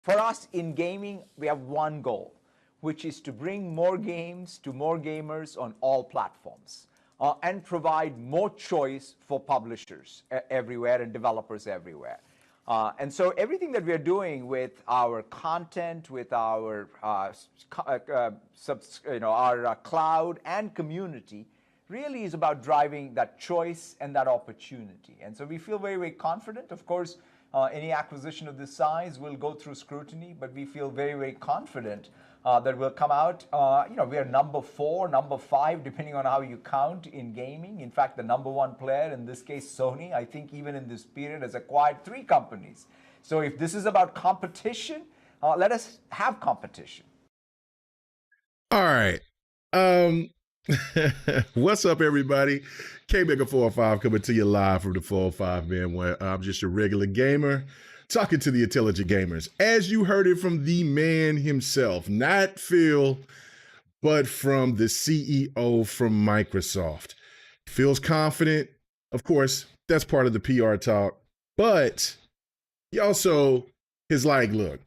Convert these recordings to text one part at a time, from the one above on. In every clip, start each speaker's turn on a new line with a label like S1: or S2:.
S1: For us in gaming, we have one goal, which is to bring more games to more gamers on all platforms and provide more choice for publishers everywhere and developers everywhere. And so everything that we are doing with our content, with our our cloud and community, really is about driving that choice and that opportunity. And so we feel very, very confident. Of course, any acquisition of this size will go through scrutiny, but we feel very, very confident that we'll come out. We are number 4, number 5, depending on how you count in gaming. In fact, the number 1 player, in this case, Sony, I think even in this period has acquired 3 companies. So if this is about competition, let us have competition.
S2: All right. What's up, everybody? K-Mega 405 coming to you live from the 405, man. Where I'm just your regular gamer talking to the intelligent gamers. As you heard it from the man himself, not Phil, but from the CEO from Microsoft. Feels confident. Of course, that's part of the PR talk. But he also is like, look,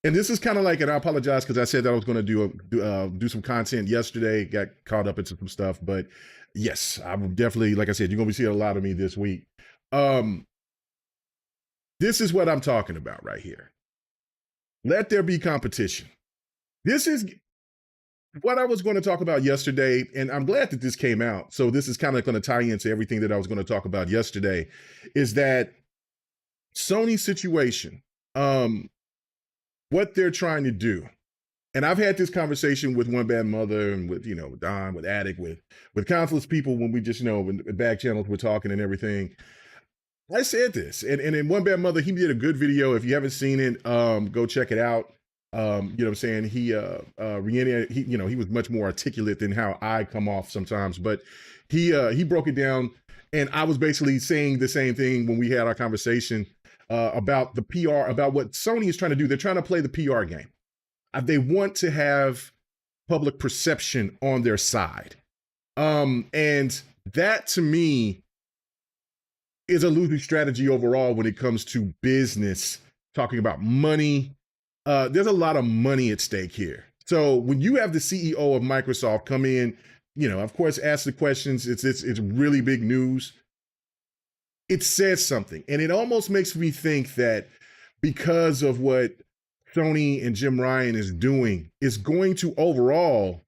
S2: and this is kind of like, and I apologize because I said that I was going to do some content yesterday, got caught up into some stuff. But yes, I'm definitely, like I said, you're going to be seeing a lot of me this week. This is what I'm talking about right here. Let there be competition. This is what I was going to talk about yesterday, and I'm glad that this came out. So this is kind of going to tie into everything that I was going to talk about yesterday, is that Sony situation, what they're trying to do. And I've had this conversation with One Bad Mother and with, Don, with Attic, with countless people when we just, in back channels we're talking and everything. I said this, and in One Bad Mother, he did a good video. If you haven't seen it, go check it out. You know what I'm saying? He was much more articulate than how I come off sometimes, but he broke it down, and I was basically saying the same thing when we had our conversation about the PR, about what Sony is trying to do. They're trying to play the PR game. They want to have public perception on their side. And that to me is a losing strategy overall when it comes to business, talking about money. There's a lot of money at stake here. So when you have the CEO of Microsoft come in, of course, ask the questions, it's really big news. It says something. And it almost makes me think that because of what Sony and Jim Ryan is doing, is going to overall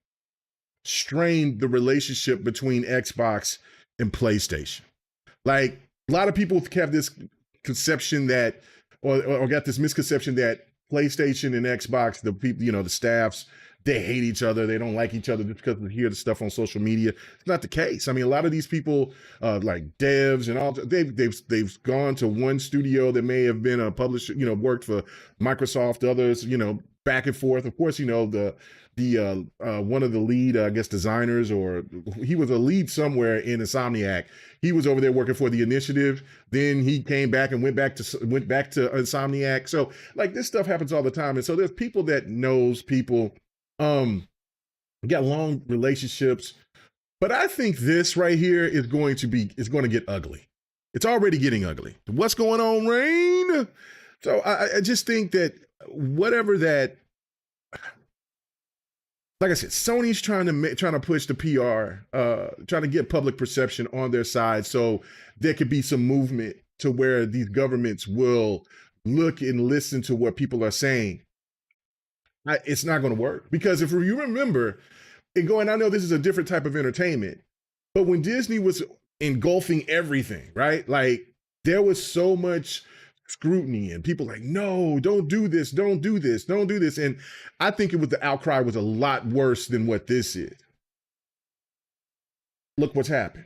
S2: strain the relationship between Xbox and PlayStation. Like, a lot of people have this conception that, or got this misconception that PlayStation and Xbox, the people, the staffs, they hate each other. They don't like each other just because they hear the stuff on social media. It's not the case. I mean, a lot of these people, like devs and all, they've gone to one studio that may have been a publisher, worked for Microsoft, others, back and forth. Of course, the one of the lead, I guess, designers, or he was a lead somewhere in Insomniac. He was over there working for the Initiative. Then he came back and went back to Insomniac. So like this stuff happens all the time. And so there's people that knows people, got long relationships. But I think this right here is going to get ugly. It's already getting ugly. What's going on, Rain? So I just think that whatever that, like I said, Sony's trying to push the PR, trying to get public perception on their side, so there could be some movement to where these governments will look and listen to what people are saying. It's not going to work, because if you remember, I know this is a different type of entertainment, but when Disney was engulfing everything, right? Like there was so much scrutiny and people like, no, don't do this, don't do this, don't do this. And I think the outcry was a lot worse than what this is. Look what's happened.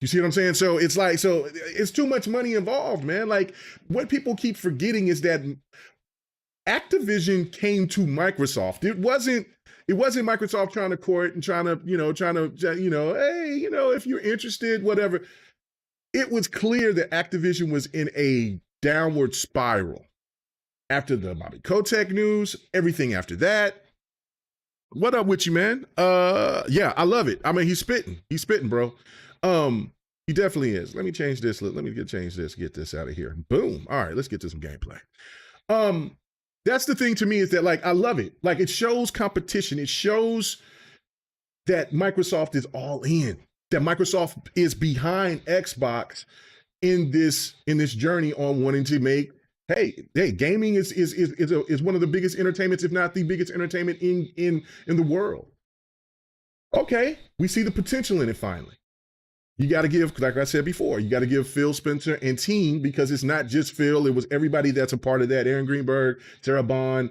S2: You see what I'm saying? So it's like, it's too much money involved, man. Like what people keep forgetting is that Activision came to Microsoft. It wasn't Microsoft trying to court and trying to, hey, if you're interested, whatever. It was clear that Activision was in a downward spiral after the Bobby Kotick news, everything after that. What up with you, man? Yeah, I love it. I mean, he's spitting, bro. He definitely is. Let me change this. Let me change this, get this out of here. Boom. All right, let's get to some gameplay. That's the thing to me, is that, like, I love it. Like, it shows competition. It shows that Microsoft is all in, that Microsoft is behind Xbox in this journey on wanting to make, hey, gaming is one of the biggest entertainments, if not the biggest entertainment in the world. Okay, we see the potential in it finally. You got to give, like I said before, you got to give Phil Spencer and team, because it's not just Phil, it was everybody that's a part of that. Aaron Greenberg, Sarah Bond,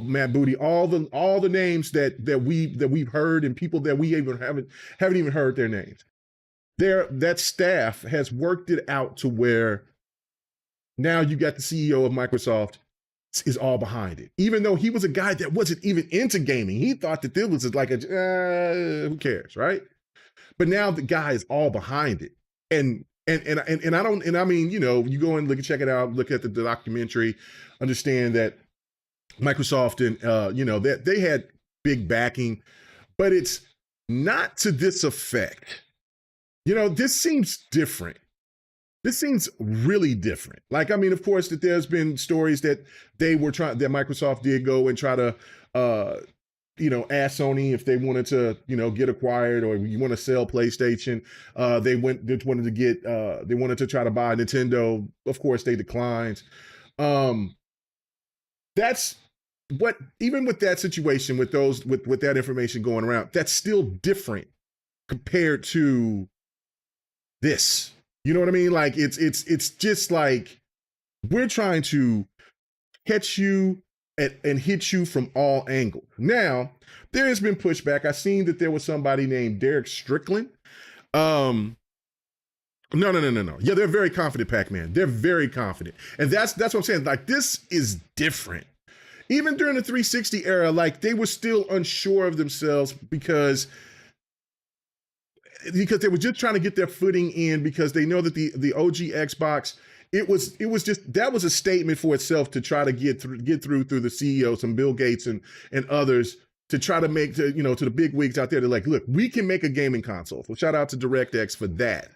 S2: Matt Booty, all the names that we've heard, and people that we even haven't even heard their names. That staff has worked it out to where now you got the CEO of Microsoft is all behind it. Even though he was a guy that wasn't even into gaming, he thought that this was like who cares, right? But now the guy is all behind it. And I mean, you know, you go and check it out, look at the documentary, understand that Microsoft and you know, that they had big backing, but it's not to this effect. You know, this seems different. This seems really different. Like, I mean, of course, that there's been stories that that Microsoft did go and try to you know, ask Sony if they wanted to, you know, get acquired, or you want to sell PlayStation. They wanted to try to buy Nintendo. Of course, they declined. That's what, even with that situation, with that information going around, that's still different compared to this. You know what I mean? Like, it's just like, we're trying to catch you and hit you from all angles. Now, there has been pushback. I seen that there was somebody named Derek Strickland. No. Yeah, they're very confident, Pac-Man. They're very confident. And that's what I'm saying. Like, this is different. Even during the 360 era, like, they were still unsure of themselves because they were just trying to get their footing in, because they know that the OG Xbox, it was just, that was a statement for itself to try to get through the CEO, some Bill Gates and others, to try to make, to the big wigs out there. They're like, look, we can make a gaming console. So shout out to DirectX for that.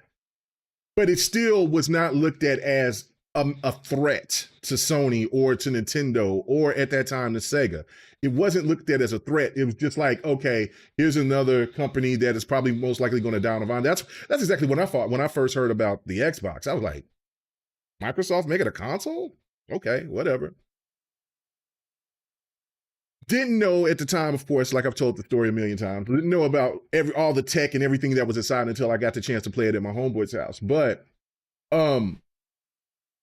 S2: But it still was not looked at as a threat to Sony or to Nintendo, or at that time to Sega. It wasn't looked at as a threat. It was just like, okay, here's another company that is probably most likely going to down the line. That's exactly what I thought when I first heard about the Xbox. I was like, Microsoft making a console? Okay, whatever. Didn't know at the time, of course, like I've told the story a million times, didn't know about all the tech and everything that was inside until I got the chance to play it at my homeboy's house. But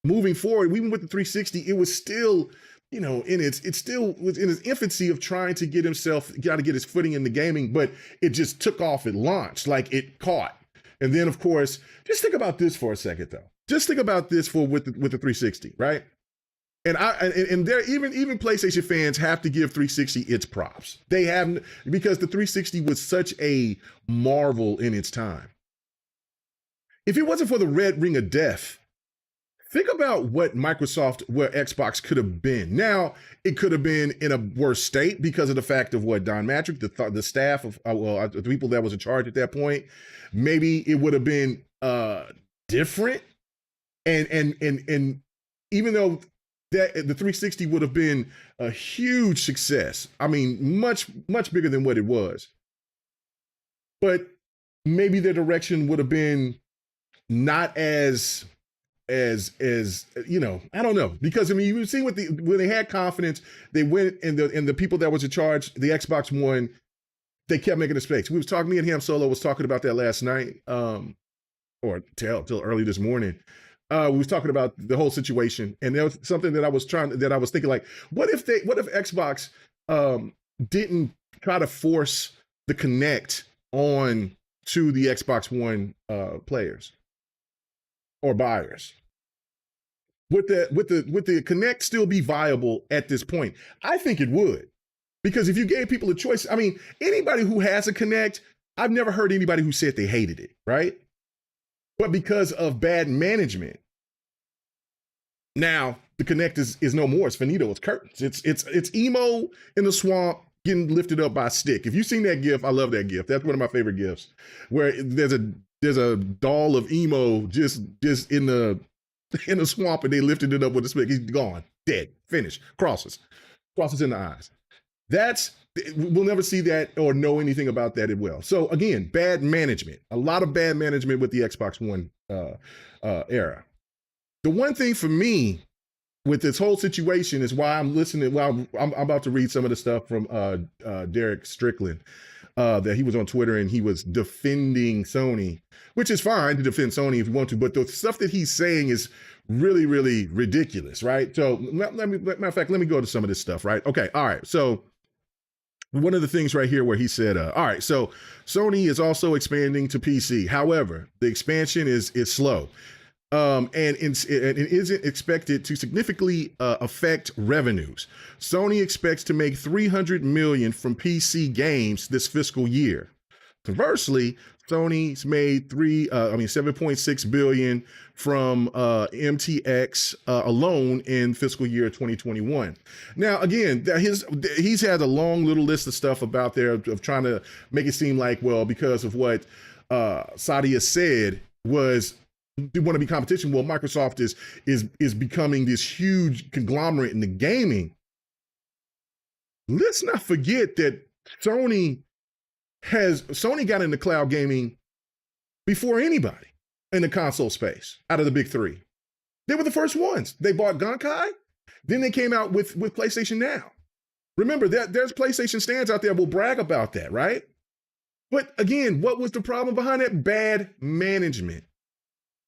S2: moving forward, even with the 360, it was still, it still was in its infancy of trying to get his footing in the gaming, but it just took off at launch, like it caught. And then, of course, just think about this for a second, though. Just think about this with the 360, right? And there, even PlayStation fans have to give 360 its props. They haven't, because the 360 was such a marvel in its time. If it wasn't for the red ring of death, think about what Xbox could have been. Now, it could have been in a worse state because of the fact of what Don Matrick, the staff of, the people that was in charge at that point. Maybe it would have been different. And even though that the 360 would have been a huge success, I mean, much bigger than what it was, but maybe their direction would have been not as I don't know, because I mean, you see when they had confidence, they went, and the people that was in charge, the Xbox One, they kept making mistakes. Me and Ham Solo was talking about that last night, or till early this morning. We was talking about the whole situation, and there was something that I was thinking, like, what if Xbox didn't try to force the Kinect on to the Xbox One players or buyers? Would the Kinect still be viable at this point? I think it would, because if you gave people a choice, I mean, anybody who has a Kinect, I've never heard anybody who said they hated it, right? But because of bad management, now the Kinect is no more. It's finito. It's curtains. It's emo in the swamp getting lifted up by a stick. If you've seen that GIF, I love that GIF. That's one of my favorite GIFs, where there's a doll of emo just in the swamp, and they lifted it up with a stick. He's gone. dead, finished, crosses in the eyes. We'll never see that or know anything about that as well. So again, bad management, a lot of bad management with the Xbox One era. The one thing for me with this whole situation is why I'm listening. Well, I'm about to read some of the stuff from Derek Strickland that he was on Twitter and he was defending Sony, which is fine to defend Sony if you want to, but the stuff that he's saying is really, really ridiculous, right? So matter of fact, let me go to some of this stuff, right? Okay, all right. So one of the things right here where he said, all right, so Sony is also expanding to PC. However, the expansion is slow. And it isn't expected to significantly affect revenues. Sony expects to make $300 million from PC games this fiscal year. Conversely, Sony's made $7.6 billion from MTX alone in fiscal year 2021. Now, again, he's had a long little list of stuff about there of trying to make it seem like, well, because of what Satya said was they want to be competition. Well, Microsoft is becoming this huge conglomerate in the gaming. Let's not forget that Sony got into cloud gaming before anybody in the console space out of the big three. They were the first ones. They bought Gonkai, then they came out with PlayStation Now. Remember that there's PlayStation stands out there will brag about that, right? But again, what was the problem behind that? Bad management.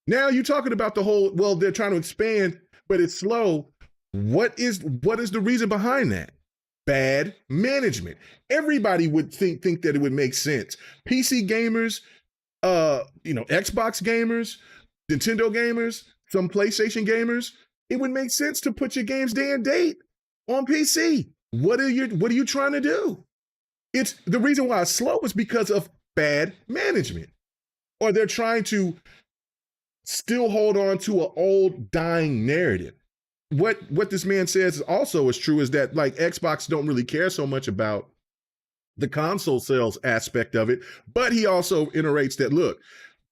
S2: Now you're talking about the whole, well, they're trying to expand, but it's slow. What is the reason behind that? Bad management. Everybody would think that it would make sense. PC gamers, Xbox gamers, Nintendo gamers, some PlayStation gamers, it would make sense to put your games day and date on PC. What are you trying to do? It's the reason why it's slow is because of bad management. Or they're trying to still hold on to an old dying narrative. What this man says also is true is that like Xbox don't really care so much about the console sales aspect of it, but he also iterates that, look,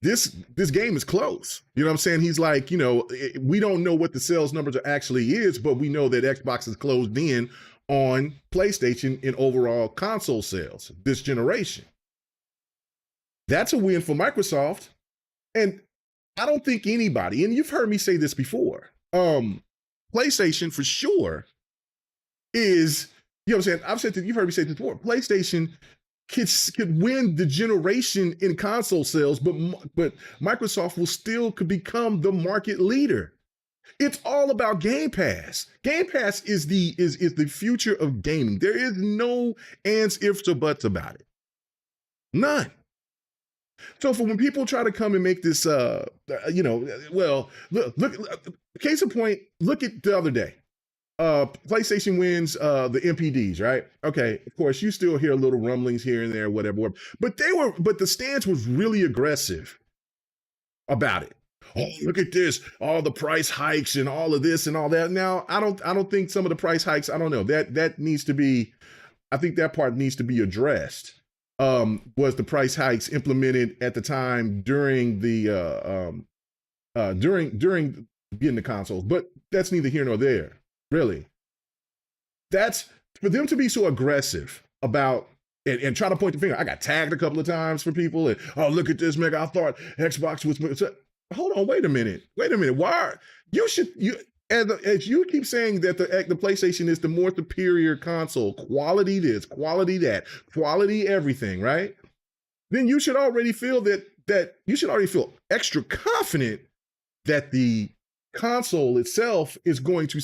S2: this game is close. You know what I'm saying? He's like, we don't know what the sales numbers actually is, but we know that Xbox is closed in on PlayStation in overall console sales this generation. That's a win for Microsoft. And I don't think anybody, and you've heard me say this before, PlayStation for sure is, you know what I'm saying? You've heard me say this before. PlayStation could win the generation in console sales, but Microsoft will still could become the market leader. It's all about Game Pass. Game Pass is the future of gaming. There is no ands, ifs, or buts about it. None. So for when people try to come and make this, well, look, case in point, look at the other day. PlayStation wins the MPDs, right? Okay, of course, you still hear little rumblings here and there, whatever. But the stance was really aggressive about it. Oh, look at this, all the price hikes and all of this and all that. Now, I don't think some of the price hikes, I don't know, that needs to be, I think that part needs to be addressed. Was the price hikes implemented at the time during the during getting the consoles? But that's neither here nor there, really. That's for them to be so aggressive about and try to point the finger. I got tagged a couple of times for people and, oh, look at this, Meg. I thought Xbox was. Hold on, wait a minute. Why as you keep saying that the PlayStation is the more superior console, quality this, quality that, quality everything, right? Then you should already feel that you should already feel extra confident that the console itself is going to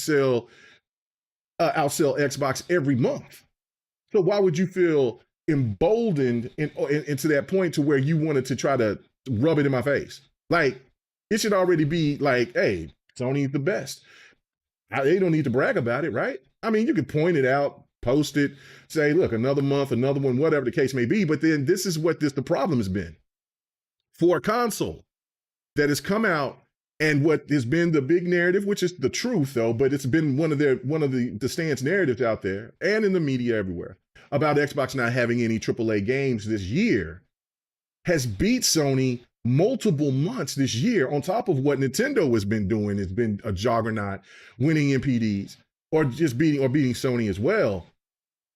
S2: outsell Xbox every month. So why would you feel emboldened into that point to where you wanted to try to rub it in my face? Like, it should already be like, hey, Sony's the best. They don't need to brag about it, right? I mean, you could point it out, post it, say, look, another month, another one, whatever the case may be. But then this is what the problem has been. For a console that has come out and what has been the big narrative, which is the truth though, but it's been one of the stance narratives out there and in the media everywhere about Xbox not having any AAA games this year has beat Sony multiple months this year on top of what Nintendo has been doing. It's been a juggernaut, winning MPDs. or just beating Sony as well.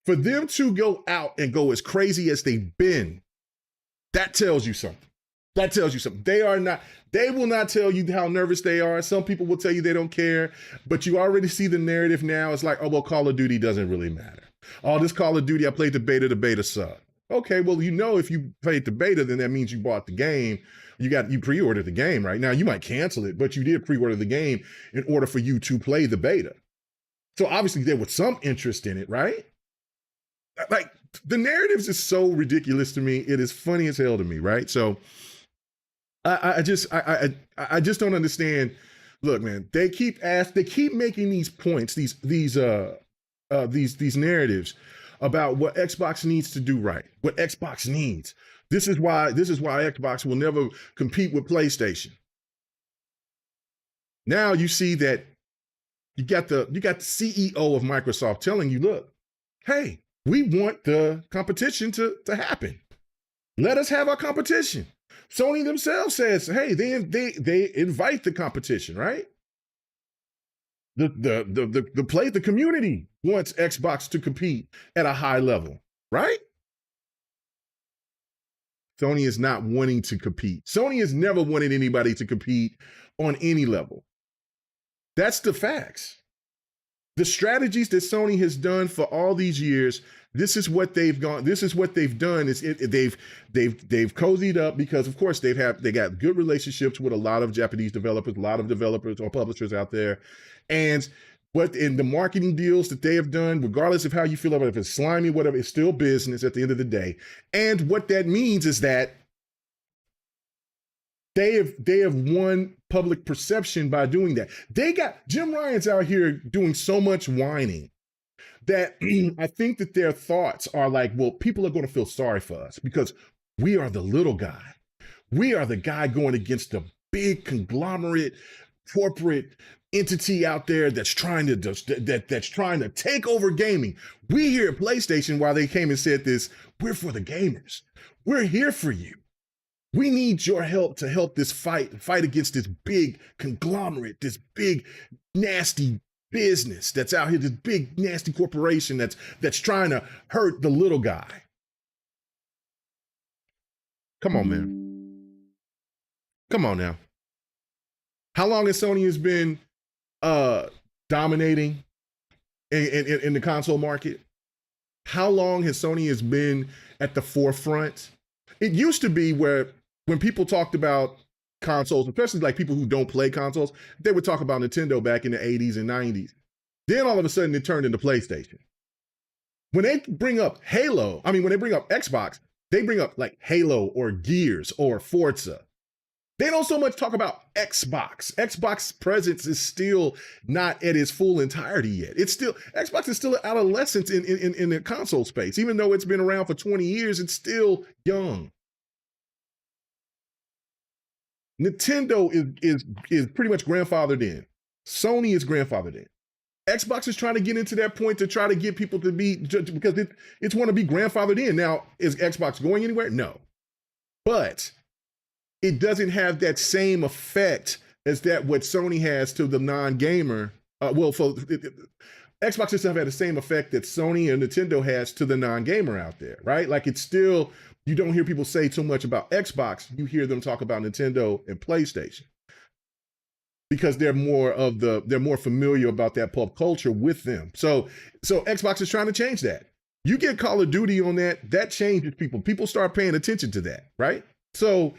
S2: For them to go out and go as crazy as they've been, that tells you something. That tells you something. They will not tell you how nervous they are. Some people will tell you they don't care, but you already see the narrative now. It's like, oh, well, Call of Duty doesn't really matter. Oh, this Call of Duty, I played the beta sucked. Okay, well, if you played the beta, then that means you bought the game. You pre-ordered the game, right? Now you might cancel it, but you did pre-order the game in order for you to play the beta. So obviously there was some interest in it, right? Like, the narratives is so ridiculous to me. It is funny as hell to me, right? So I just don't understand. Look, man, they keep making these points, these narratives about what Xbox needs to do right, what Xbox needs. This is why Xbox will never compete with PlayStation. Now you see that you got the CEO of Microsoft telling you, look, hey, we want the competition to happen. Let us have our competition. Sony themselves says, hey, they invite the competition, right? The community wants Xbox to compete at a high level, right? Sony is not wanting to compete. Sony has never wanted anybody to compete on any level. That's the facts. The strategies that Sony has done for all these years, this is what they've done. Is they've cozied up because, of course, they got good relationships with a lot of Japanese developers, a lot of developers or publishers out there, and what in the marketing deals that they have done, regardless of how you feel about it, if it's slimy, whatever, it's still business at the end of the day. And what that means is that they have won public perception by doing that. Jim Ryan's out here doing so much whining that I think that their thoughts are like, well, people are going to feel sorry for us because we are the little guy. We are the guy going against the big conglomerate corporate entity out there that's trying to take over gaming. We here at PlayStation, while they came and said this, we're for the gamers. We're here for you. We need your help to help this fight against this big conglomerate, this big nasty business that's out here, this big nasty corporation that's trying to hurt the little guy. Come on, man. Come on now. How long has Sony has been dominating in the console market? How long has Sony has been at the forefront? It used to be where when people talked about consoles, especially like people who don't play consoles, they would talk about Nintendo back in the 80s and 90s. Then all of a sudden it turned into PlayStation. When they bring up when they bring up Xbox, they bring up like Halo or Gears or Forza. They don't so much talk about Xbox. Xbox presence is still not at its full entirety yet. Xbox is still an adolescent in the console space. Even though it's been around for 20 years, it's still young. Nintendo is pretty much grandfathered in. Sony is grandfathered in. Xbox is trying to get into that point to try to get people to be, because it's want to be grandfathered in. Now, is Xbox going anywhere? No. But it doesn't have that same effect as what Sony has to the non-gamer. Xbox doesn't have the same effect that Sony and Nintendo has to the non-gamer out there, right? Like, it's still, you don't hear people say too much about Xbox. You hear them talk about Nintendo and PlayStation because they're more familiar about that pop culture with them. So Xbox is trying to change that. You get Call of Duty on that changes people. People start paying attention to that, right? So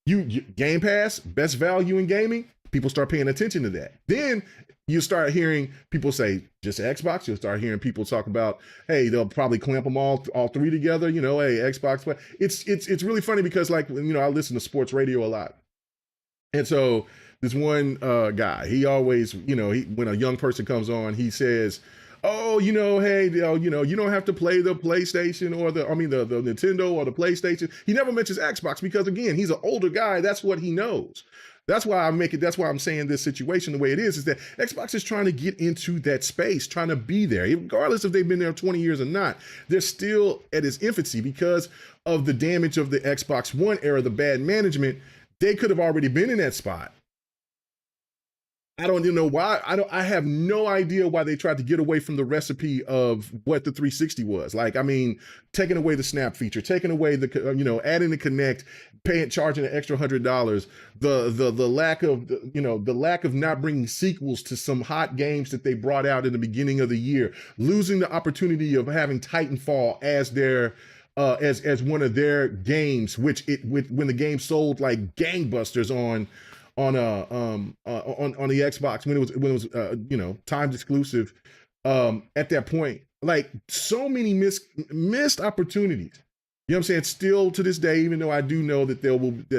S2: you Game Pass, best value in gaming, people start paying attention to that. Then you start hearing people say just Xbox. You'll start hearing people talk about, hey, they'll probably clamp them all three together. Hey, Xbox. It's really funny because, like, I listen to sports radio a lot, and so this one guy, he always, when a young person comes on, he says, oh, hey, you don't have to play the PlayStation or the Nintendo or the PlayStation. He never mentions Xbox because, again, he's an older guy. That's what he knows. That's why I'm saying this situation the way it is that Xbox is trying to get into that space, trying to be there. Regardless if they've been there 20 years or not, they're still at its infancy because of the damage of the Xbox One era, the bad management. They could have already been in that spot. I don't even know why. I have no idea why they tried to get away from the recipe of what the 360 was. Like, I mean, taking away the snap feature, taking away the, adding the connect, charging an extra $100, the lack of, the lack of not bringing sequels to some hot games that they brought out in the beginning of the year, losing the opportunity of having Titanfall as their, as one of their games, when the game sold like gangbusters on the Xbox when it was timed exclusive at that point. Like, so many missed opportunities. You know what I'm saying? Still to this day, even though I do know that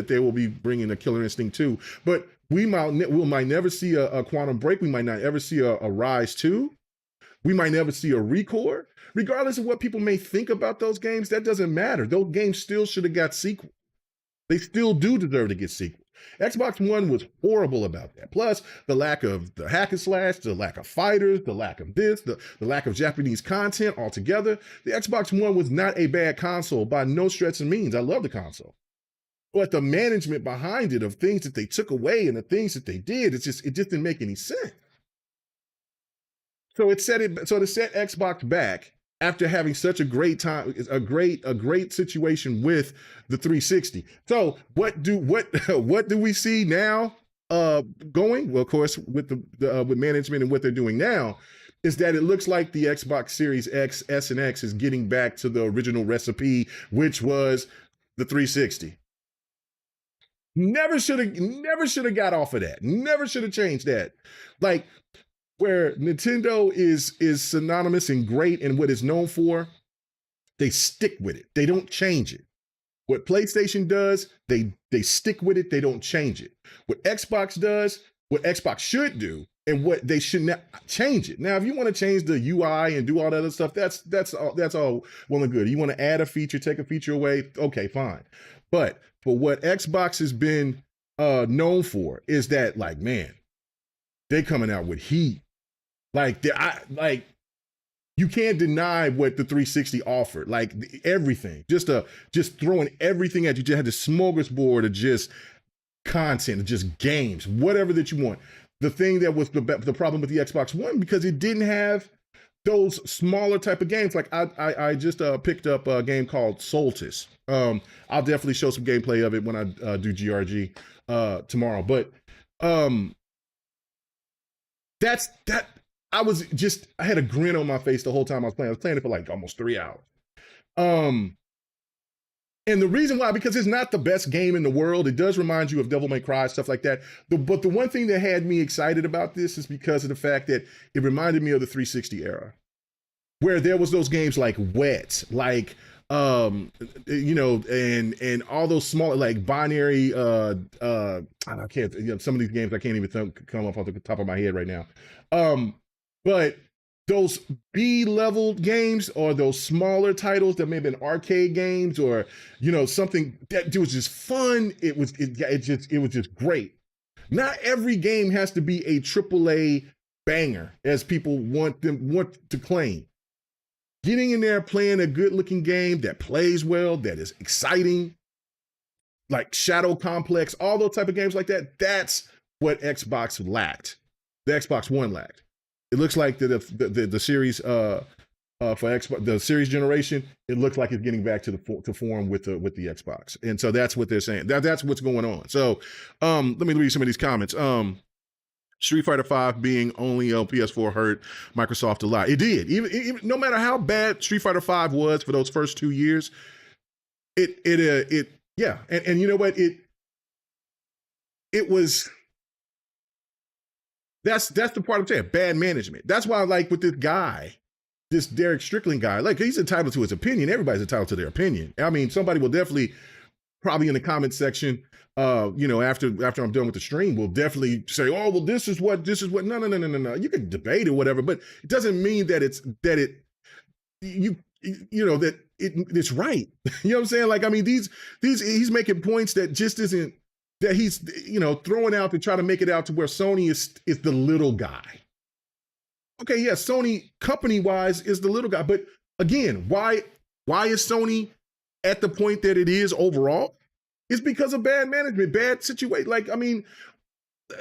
S2: they will be bringing a Killer Instinct 2, but we might never see a Quantum Break. We might not ever see a Rise 2. We might never see a Record. Regardless of what people may think about those games, that doesn't matter. Those games still should have got sequels. They still do deserve to get sequels. Xbox One was horrible about that. Plus, the lack of the hack and slash, the lack of fighters, the lack of this, the lack of Japanese content altogether. The Xbox One was not a bad console by no stretch of means. I love the console. But the management behind it of things that they took away and the things that they did, it just didn't make any sense. So to set Xbox back after having such a great time, a great situation with the 360. So what do we see now going? Well, of course, with with management and what they're doing now, is that it looks like the Xbox Series X, S, and X is getting back to the original recipe, which was the 360. Never should have got off of that. Never should have changed that. Like, where Nintendo is synonymous and great in what it's known for, they stick with it. They don't change it. What PlayStation does, they stick with it. They don't change it. What Xbox does, what Xbox should do, and what they should not change it. Now, if you want to change the UI and do all that other stuff, that's all well and good. You want to add a feature, take a feature away, okay, fine. But for what Xbox has been known for is that, like, man, they're coming out with heat. Like, you can't deny what the 360 offered. Like, everything, just throwing everything at you. Just had the smorgasbord of just content, just games, whatever that you want. The thing that was the problem with the Xbox One, because it didn't have those smaller type of games. Like, I just picked up a game called Solstice. I'll definitely show some gameplay of it when I do GRG tomorrow. But that's that. I had a grin on my face the whole time I was playing. I was playing it for like almost 3 hours. And the reason why, because it's not the best game in the world. It does remind you of Devil May Cry, stuff like that. But the one thing that had me excited about this is because of the fact that it reminded me of the 360 era, where there was those games like Wet, like, and all those small, like binary, I can't, some of these games I can't even come off the top of my head right now. But those B-level games, or those smaller titles that may have been arcade games, or something that was just fun. It was just great. Not every game has to be a AAA banger, as people want to claim. Getting in there, playing a good-looking game that plays well, that is exciting, like Shadow Complex, all those type of games like that. That's what Xbox lacked. The Xbox One lacked. It looks like the series for Xbox, the series generation, it looks like it's getting back to form with the Xbox, and so that's what they're saying. That's what's going on. So let me read some of these comments. Street Fighter V being only on PS4 hurt Microsoft a lot. It did. Even no matter how bad Street Fighter V was for those first 2 years, it and you know what, it was. That's the part I'm saying. Bad management. That's why I like with this guy, this Derek Strickland guy. Like, he's entitled to his opinion. Everybody's entitled to their opinion. I mean, somebody will definitely, probably in the comment section, after I'm done with the stream, will definitely say, "Oh, well, this is what." No. You can debate or whatever, but it doesn't mean that it's right. You know what I'm saying? Like, I mean, he's making points that just isn't. That he's, throwing out to try to make it out to where Sony is the little guy. Okay, yeah, Sony company-wise is the little guy. But again, why is Sony at the point that it is overall? It's because of bad management, bad situation. Like, I mean,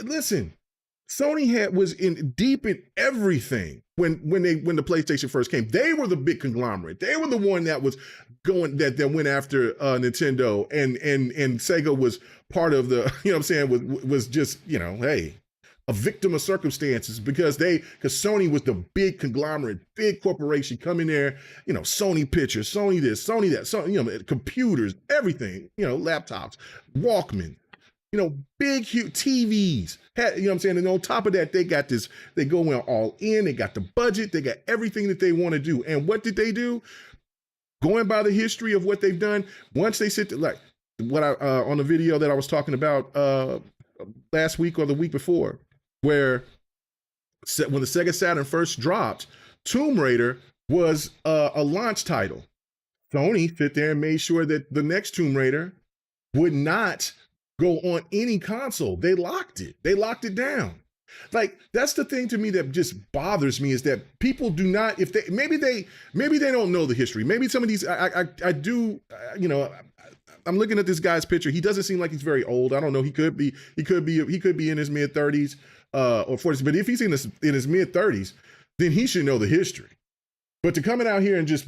S2: listen, Sony was in deep in everything when the PlayStation first came. They were the big conglomerate. They were the one that was going that went after Nintendo, and Sega was part of the, you know what I'm saying, was just, you know, hey, a victim of circumstances, because Sony was the big conglomerate, big corporation coming there, you know, Sony pictures, Sony this, Sony that, Sony, you know, computers, everything, you know, laptops, Walkman, you know, big, huge TVs. You know what I'm saying? And on top of that, they got this, they go all in, they got the budget, they got everything that they want to do. And what did they do? Going by the history of what they've done, once they sit to, like what I, on the video that I was talking about last week or the week before, where when the Sega Saturn first dropped, Tomb Raider was a launch title. Sony sit there and made sure that the next Tomb Raider would not go on any console. They locked it. They locked it down. Like, that's the thing to me that just bothers me, is that people do not, if they maybe they don't know the history. Maybe some of these I do, you know, I'm looking at this guy's picture. He doesn't seem like he's very old. I don't know. He could be in his mid 30s or 40s. But if he's in his mid 30s, then he should know the history. But to coming out here and just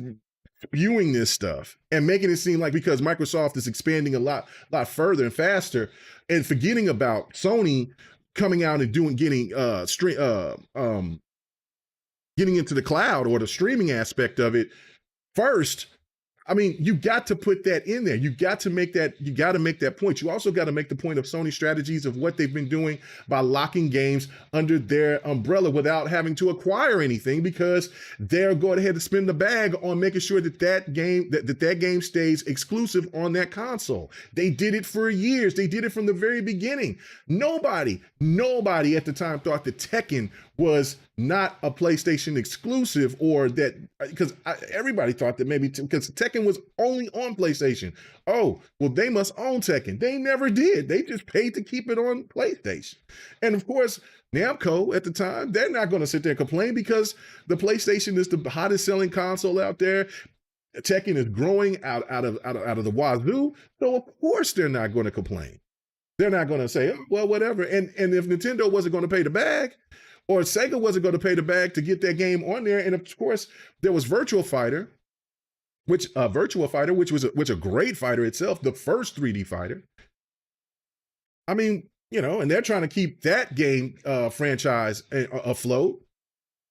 S2: spewing this stuff and making it seem like because Microsoft is expanding a lot further and faster, and forgetting about Sony coming out and getting into the cloud or the streaming aspect of it first. I mean, you got to put that in there. You got to make that point. You also got to make the point of Sony's strategies of what they've been doing by locking games under their umbrella without having to acquire anything, because they're going ahead to spend the bag on making sure that game stays exclusive on that console. They did it for years. They did it from the very beginning. Nobody at the time thought that Tekken was not a PlayStation exclusive, or that, because everybody thought that maybe because Tekken was only on PlayStation. Oh, well, they must own Tekken. They never did. They just paid to keep it on PlayStation. And of course, Namco at the time, they're not going to sit there and complain, because the PlayStation is the hottest selling console out there. Tekken is growing out of the wazoo. So of course they're not going to complain. They're not going to say, oh, well, whatever. And if Nintendo wasn't going to pay the bag, or Sega wasn't going to pay the bag to get that game on there, and of course there was Virtua Fighter, which was a great fighter itself, the first 3D fighter. I mean, you know, and they're trying to keep that game franchise afloat.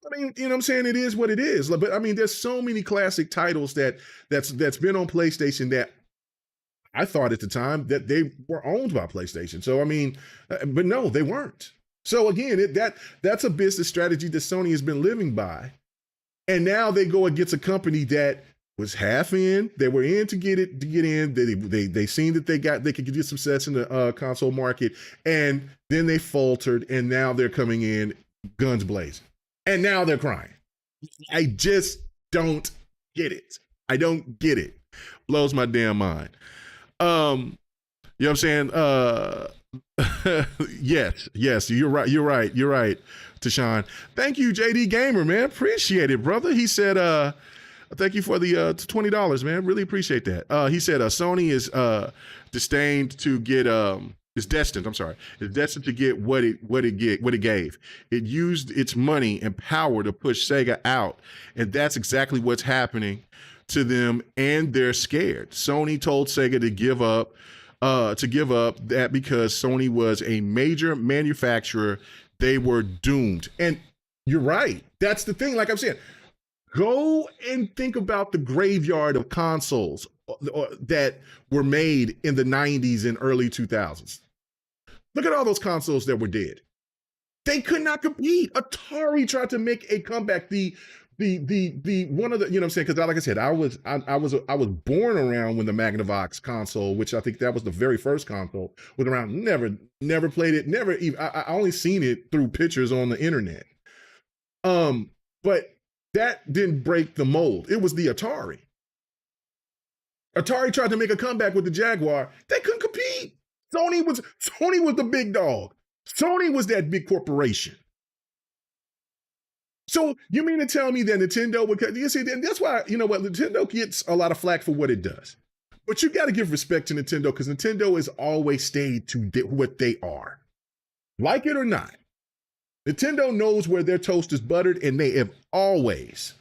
S2: I mean, you know what I'm saying? It is what it is. But I mean, there's so many classic titles that's been on PlayStation that I thought at the time that they were owned by PlayStation. So I mean, but no, they weren't. So again, that's a business strategy that Sony has been living by. And now they go against a company that was half in. They were in to get in. They seen that they could get success in the console market, and then they faltered, and now they're coming in guns blazing. And now they're crying. I just don't get it. I don't get it. Blows my damn mind. You know what I'm saying? Yes, you're right, Tashawn. Thank you, JD Gamer, man. Appreciate it, brother. He said, thank you for the $20, man. Really appreciate that. He said, Sony is destined to get is destined to get what it gave. It used its money and power to push Sega out, and that's exactly what's happening to them, and they're scared. Sony told Sega to give up that because Sony was a major manufacturer, they were doomed. And you're right. That's the thing. Like I'm saying, go and think about the graveyard of consoles that were made in the 90s and early 2000s. Look at all those consoles that were dead. They could not compete. Atari tried to make a comeback. The one of the, you know what I'm saying? Because like I said, I was born around when the Magnavox console, which I think that was the very first console, was around. Never played it. Never even. I only seen it through pictures on the internet. But that didn't break the mold. It was the Atari. Atari tried to make a comeback with the Jaguar. They couldn't compete. Sony was the big dog. Sony was that big corporation. So you mean to tell me that Nintendo would, you see, that's why, you know what, Nintendo gets a lot of flack for what it does. But you got to give respect to Nintendo, because Nintendo has always stayed to what they are. Like it or not, Nintendo knows where their toast is buttered, and they have always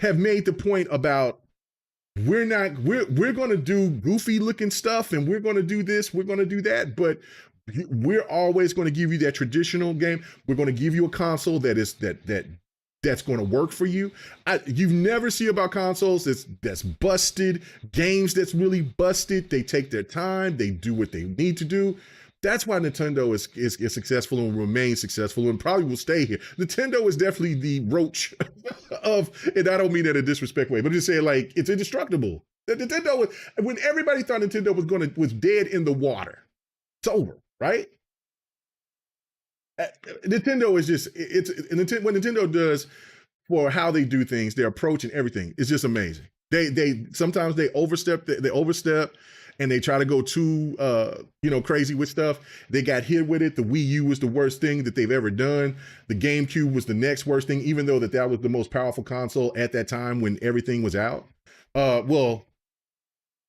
S2: have made the point about we're going to do goofy looking stuff, and we're going to do this, we're going to do that, but we're always going to give you that traditional game. We're going to give you a console that's going to work for you. You never see about consoles that's busted, games that's really busted. They take their time, they do what they need to do. That's why Nintendo is successful and will remain successful and probably will stay here. Nintendo is definitely the roach of, and I don't mean that in a disrespect way, but just saying like it's indestructible. Nintendo, when everybody thought Nintendo was dead in the water, it's over, right? Nintendo is just what Nintendo does for how they do things, their approach and everything is just amazing. They sometimes they overstep, and they try to go too crazy with stuff. They got hit with it. The Wii U was the worst thing that they've ever done. The GameCube was the next worst thing, even though that was the most powerful console at that time when everything was out. Well,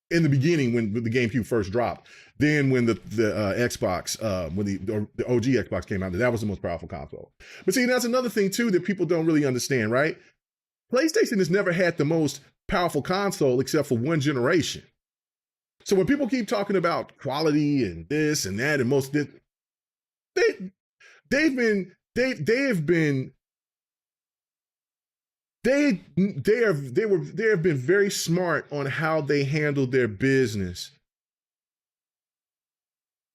S2: in the beginning when the GameCube first dropped. Then when the Xbox, when the OG Xbox came out, that was the most powerful console. But see, that's another thing too that people don't really understand, right? PlayStation has never had the most powerful console except for one generation. So when people keep talking about quality and this and that and most this, they have been very smart on how they handle their business.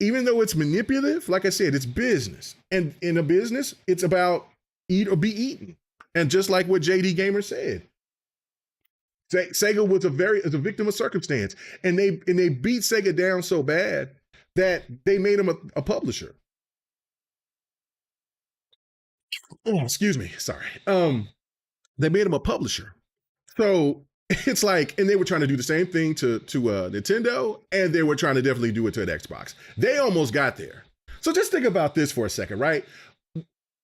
S2: Even though it's manipulative, like I said, it's business. And in a business, it's about eat or be eaten. And just like what JD Gamer said, Sega was a victim of circumstance. And they beat Sega down so bad that they made him a publisher. Oh, excuse me, sorry. They made him a publisher. So it's like, and they were trying to do the same thing to Nintendo, and they were trying to definitely do it to an Xbox. They almost got there. So just think about this for a second, right?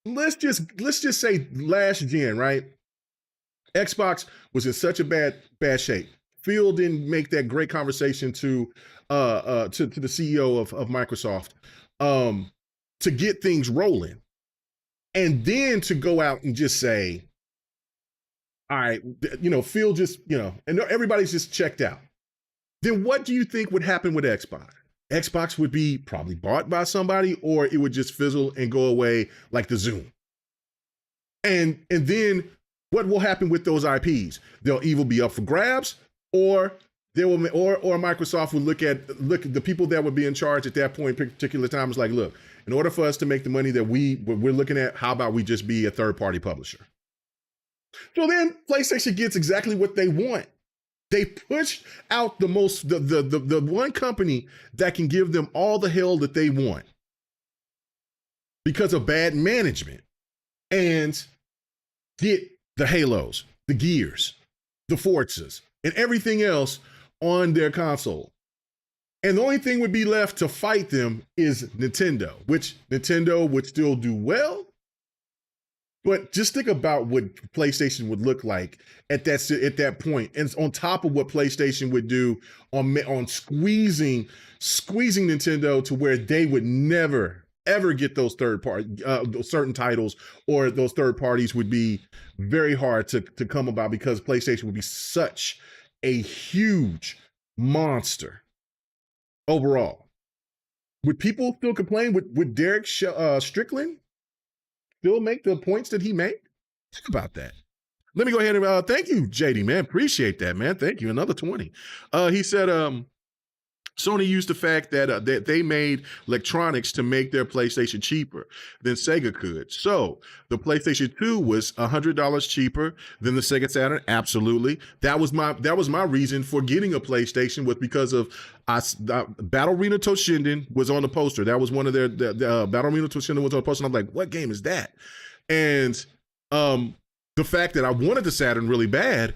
S2: Let's just say last gen, right? Xbox was in such a bad shape. Phil didn't make that great conversation to the CEO of Microsoft to get things rolling, and then to go out and just say, all right, Phil just, and everybody's just checked out. Then what do you think would happen with Xbox? Xbox would be probably bought by somebody, or it would just fizzle and go away like the Zoom. And then what will happen with those IPs? They'll either be up for grabs, or Microsoft will look at the people that would be in charge at that point, particular time, is like, look, in order for us to make the money that we're looking at, how about we just be a third-party publisher? So then PlayStation gets exactly what they want. They push out the one company that can give them all the hell that they want because of bad management, and get the Halos, the Gears, the Forzas, and everything else on their console. And the only thing would be left to fight them is Nintendo, which Nintendo would still do well. But just think about what PlayStation would look like at that point, and on top of what PlayStation would do on squeezing Nintendo to where they would never ever get those certain titles, or those third parties would be very hard to come about, because PlayStation would be such a huge monster overall. Would people still complain? Would Derek Strickland still make the points that he made? Think about that. Let me go ahead and thank you, JD, man. Appreciate that, man. Thank you. Another 20. He said Sony used the fact that they made electronics to make their PlayStation cheaper than Sega could. So the PlayStation 2 was $100 cheaper than the Sega Saturn. Absolutely. That was my reason for getting a PlayStation, was because of Battle Arena Toshinden was on the poster. That was one of their Battle Arena Toshinden was on the poster. And I'm like, what game is that? And the fact that I wanted the Saturn really bad,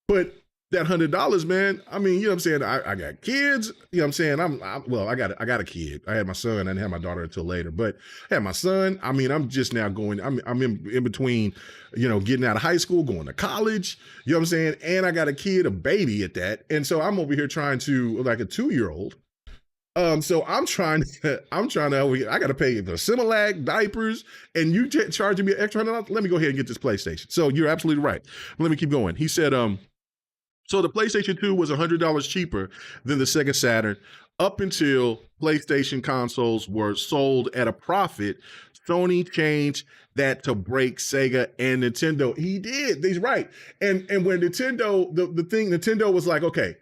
S2: but that $100, man, I mean, you know what I'm saying? I got kids, you know what I'm saying? I got a kid. I had my son. I didn't have my daughter until later, but I had my son. I mean, I'm just now going, I'm in between, getting out of high school, going to college, you know what I'm saying? And I got a kid, a baby at that. And so I'm over here trying to, like a 2-year-old, So I'm trying to, I got to pay the Similac, diapers, and you charging me extra $100. Let me go ahead and get this PlayStation. So you're absolutely right. Let me keep going. He said, so the PlayStation 2 was $100 cheaper than the Sega Saturn up until PlayStation consoles were sold at a profit. Sony changed that to break Sega and Nintendo. He did. He's right. And when Nintendo, Nintendo was like, okay,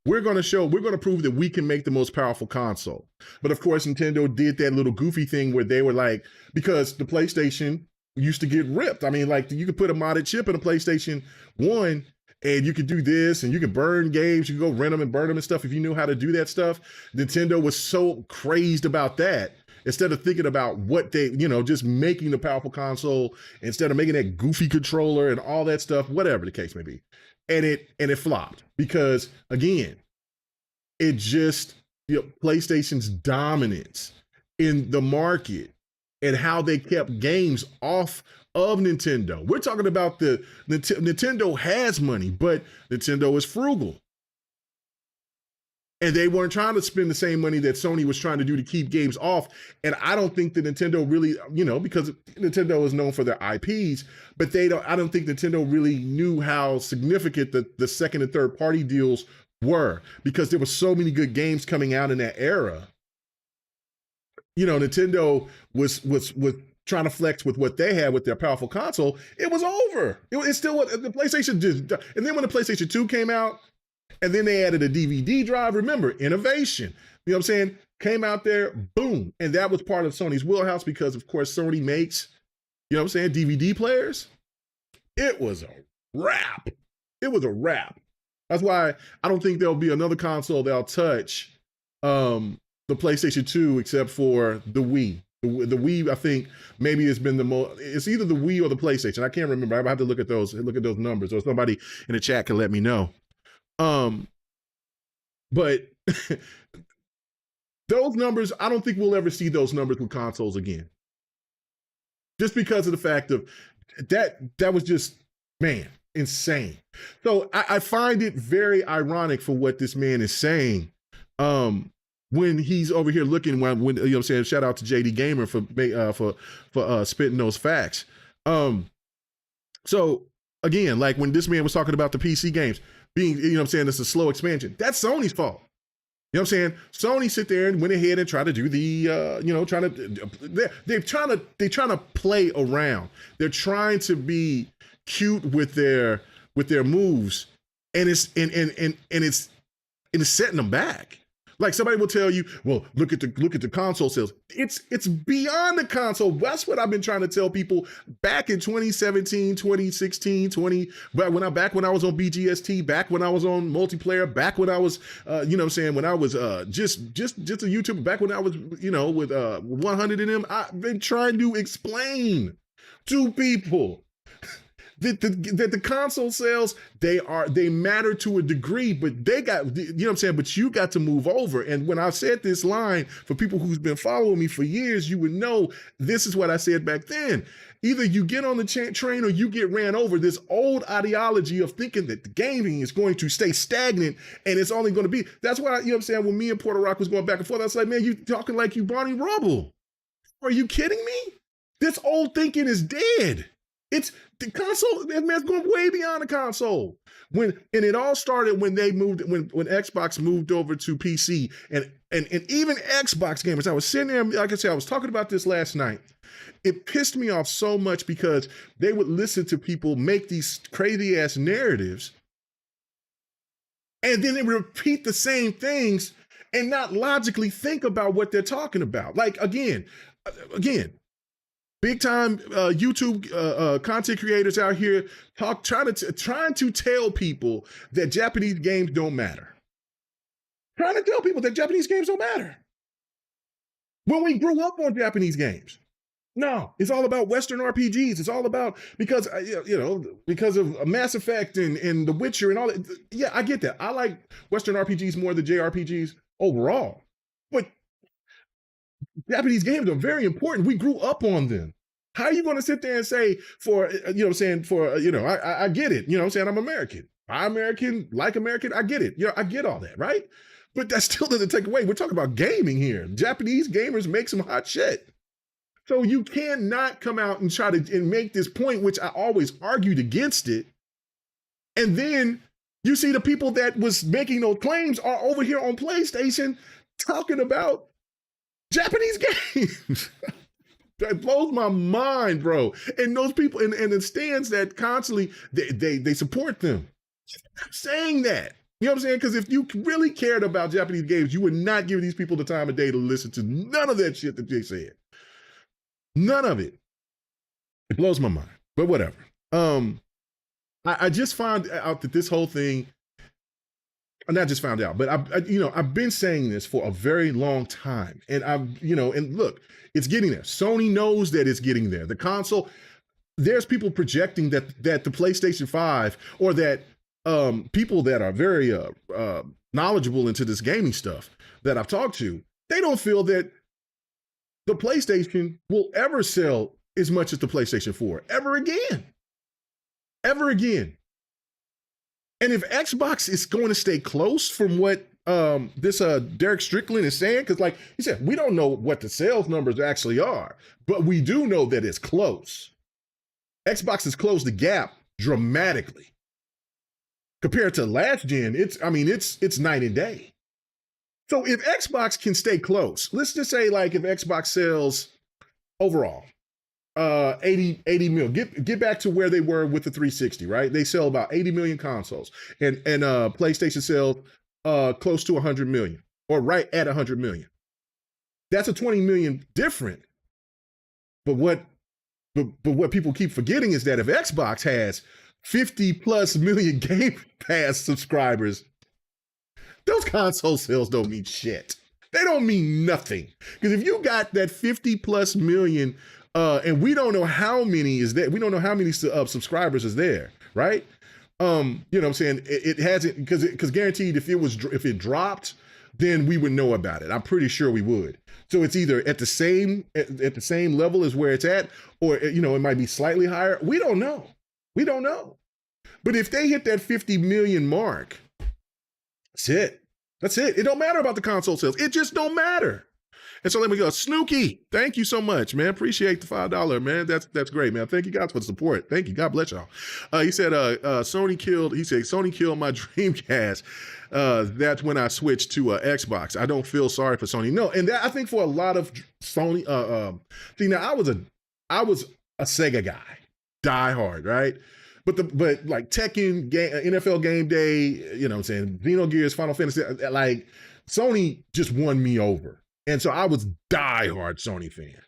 S2: we're going to prove that we can make the most powerful console. But of course, Nintendo did that little goofy thing where they were like, because the PlayStation used to get ripped. I mean, like you could put a modded chip in a PlayStation 1 and you could do this and you could burn games. You could go rent them and burn them and stuff if you knew how to do that stuff. Nintendo was so crazed about that. Instead of thinking about what they, just making the powerful console, instead of making that goofy controller and all that stuff, whatever the case may be. And it flopped because, again, it just, PlayStation's dominance in the market and how they kept games off of Nintendo. We're talking about Nintendo has money, but Nintendo is frugal. And they weren't trying to spend the same money that Sony was trying to do to keep games off. And I don't think that Nintendo really, because Nintendo is known for their IPs, but I don't think Nintendo really knew how significant the second and third party deals were, because there were so many good games coming out in that era. Nintendo was trying to flex with what they had with their powerful console. It was over. It's still what the PlayStation did. And then when the PlayStation 2 came out, and then they added a DVD drive. Remember, innovation. You know what I'm saying? Came out there, boom. And that was part of Sony's wheelhouse because, of course, Sony makes, DVD players. It was a wrap. It was a wrap. That's why I don't think there'll be another console that'll touch the PlayStation 2 except for the Wii. The Wii, I think, maybe it's been the most, it's either the Wii or the PlayStation. I can't remember. I have to look at those numbers, or somebody in the chat can let me know. But those numbers, I don't think we'll ever see those numbers with consoles again. Just because of the fact of that was just, man, insane. So I find it very ironic for what this man is saying. When he's over here looking, when you know what I'm saying, shout out to JD Gamer for spitting those facts. So again, like when this man was talking about the PC games being, it's a slow expansion. That's Sony's fault. You know what I'm saying? Sony sit there and went ahead and try to do they're trying to play around. They're trying to be cute with their moves, and it's setting them back. Like somebody will tell you, well, look at the console sales. It's beyond the console. That's what I've been trying to tell people back in 2017, 2016, back when I was on BGST, back when I was on multiplayer, back when I was, when I was just a YouTuber, back when I was, with 100 of them. I've been trying to explain to people that the console sales, they matter to a degree, but they got, but you got to move over. And when I said this line, for people who's been following me for years, you would know this is what I said back then. Either you get on the train or you get ran over. This old ideology of thinking that the gaming is going to stay stagnant and it's only going to be, that's why, when me and Porter Rock was going back and forth, I was like, man, you talking like you Barney Rubble. Are you kidding me? This old thinking is dead. It's the console, man's going way beyond the console. And it all started when when Xbox moved over to PC, and even Xbox gamers. I was sitting there, like I said, I was talking about this last night. It pissed me off so much because they would listen to people make these crazy ass narratives, and then they repeat the same things and not logically think about what they're talking about. Like again. Big time YouTube content creators out here trying to tell people that Japanese games don't matter. Trying to tell people that Japanese games don't matter. When we grew up on Japanese games. No, it's all about Western RPGs. It's all about, because of Mass Effect and The Witcher and all that. Yeah, I get that. I like Western RPGs more than JRPGs overall. But Japanese games are very important. We grew up on them. How are you going to sit there and say I get it. I'm American. I'm American, like American. I get it. I get all that, right? But that still doesn't take away. We're talking about gaming here. Japanese gamers make some hot shit. So you cannot come out and try to and make this point, which I always argued against it. And then you see the people that was making those claims are over here on PlayStation talking about Japanese games. That blows my mind, bro. And those people and the stands that constantly they support them. I'm saying that. You know what I'm saying? Because if you really cared about Japanese games, you would not give these people the time of day to listen to none of that shit that they said. None of it. It blows my mind. But whatever. I just found out that this whole thing, not just found out, but I've been saying this for a very long time. And and look, it's getting there. Sony knows that it's getting there. The console, there's people projecting that the PlayStation 5 or that people that are very knowledgeable into this gaming stuff that I've talked to, they don't feel that the PlayStation will ever sell as much as the PlayStation 4 ever again. Ever again. And if Xbox is going to stay close from what this Derek Strickland is saying, because like he said, we don't know what the sales numbers actually are, but we do know that it's close. Xbox has closed the gap dramatically. Compared to last gen, it's night and day. So if Xbox can stay close, let's just say like if Xbox sells overall 80 mil, get back to where they were with the 360, right? They sell about 80 million consoles, and PlayStation sells close to 100 million, or right at 100 million. That's a 20 million different. But what people keep forgetting is that if Xbox has 50 plus million Game Pass subscribers, those console sales don't mean shit. They don't mean nothing. Because if you got that 50 plus million, and we don't know how many is there, we don't know how many subscribers is there, right? You know what I'm saying? It hasn't, because guaranteed if it dropped, then we would know about it. I'm pretty sure we would. So it's either at the same level as where it's at, or it might be slightly higher. We don't know. We don't know. But if they hit that 50 million mark, that's it. That's it. It don't matter about the console sales. It just don't matter. And so let me go. Snooky, thank you so much, man. Appreciate the $5, man. That's great, man. Thank you guys for the support. Thank you. God bless y'all. He said, Sony killed my Dreamcast. That's when I switched to Xbox. I don't feel sorry for Sony. No, and I think for a lot of Sony, see, now I was a Sega guy, die hard, right? But like Tekken, NFL Game Day, you know what I'm saying, Xenogears, Final Fantasy, like Sony just won me over. And so I was die-hard Sony fan,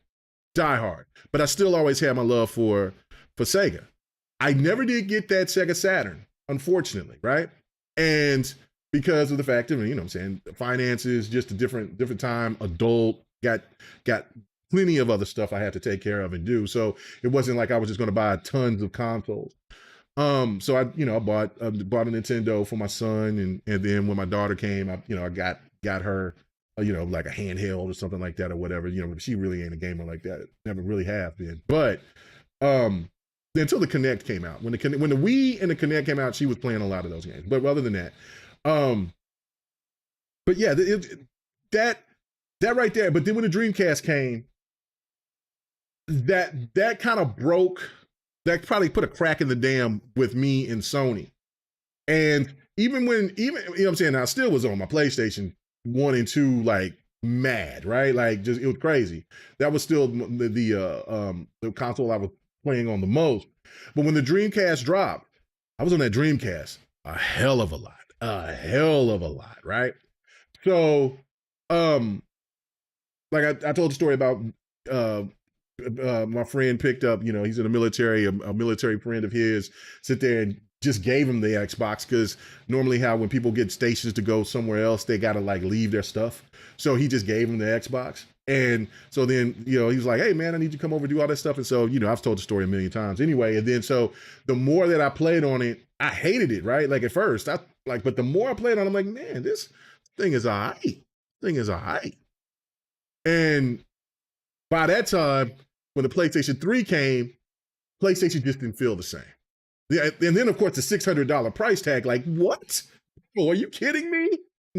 S2: die-hard. But I still always had my love for Sega. I never did get that Sega Saturn, unfortunately, right? And because of the fact of, you know what I'm saying, finances, just a different time, adult, got plenty of other stuff I had to take care of and do. So it wasn't like I was just going to buy tons of consoles. So I bought a Nintendo for my son, and then when my daughter came, I got her, like a handheld or something like that or whatever. She really ain't a gamer like that. Never really have been. But until the Kinect came out, when the Wii and the Kinect came out, she was playing a lot of those games. But other than that, but yeah, that right there. But then when the Dreamcast came, that kind of broke. That probably put a crack in the dam with me and Sony. And even you know what I'm saying, I still was on my PlayStation 1 and 2, like mad, right? Like just, it was crazy. That was still the console I was playing on the most. But when the Dreamcast dropped, I was on that Dreamcast a hell of a lot, right? So, like I told the story about, my friend picked up, he's in the military, a military friend of his, sit there and just gave him the Xbox, because normally when people get stations to go somewhere else, they got to like leave their stuff. So he just gave him the Xbox. And so then, he was like, hey man, I need you to come over and do all this stuff. And so, I've told the story a million times anyway. And then, so the more that I played on it, I hated it, right? Like at first, but the more I played on it, I'm like, man, this thing is all right. And by that time, when the PlayStation 3 came, PlayStation just didn't feel the same. Yeah, and then of course the $600 price tag, like what? Oh, are you kidding me?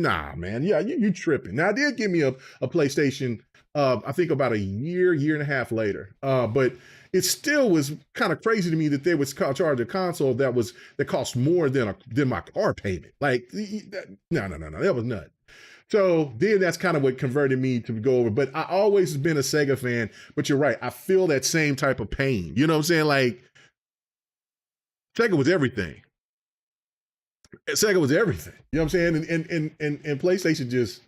S2: Nah, man. Yeah, you tripping. Now, I did give me a PlayStation, I think about a year and a half later. But it still was kind of crazy to me that they would charge a console that cost more than my car payment. Like, no, that was nuts. So then that's kind of what converted me to go over. But I always been a Sega fan. But you're right. I feel that same type of pain. You know what I'm saying? Like, Sega was everything. Sega was everything. You know what I'm saying? And PlayStation just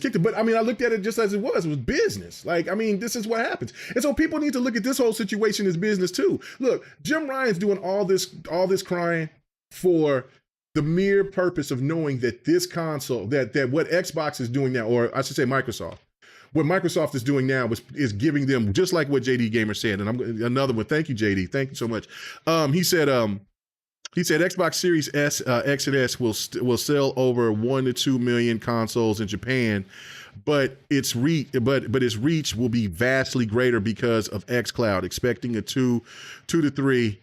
S2: kicked it. But I mean, I looked at it just as it was. It was business. Like, I mean, this is what happens. And so people need to look at this whole situation as business too. Look, Jim Ryan's doing all this crying for the mere purpose of knowing that this console, that what Xbox is doing now, or I should say Microsoft, what Microsoft is doing now is giving them, just like what JD Gamer said, and I'm another one. Thank you, JD. Thank you so much. He said Xbox Series X and S will sell over 1 to 2 million consoles in Japan, but its reach will be vastly greater because of xCloud, expecting a 2 to 3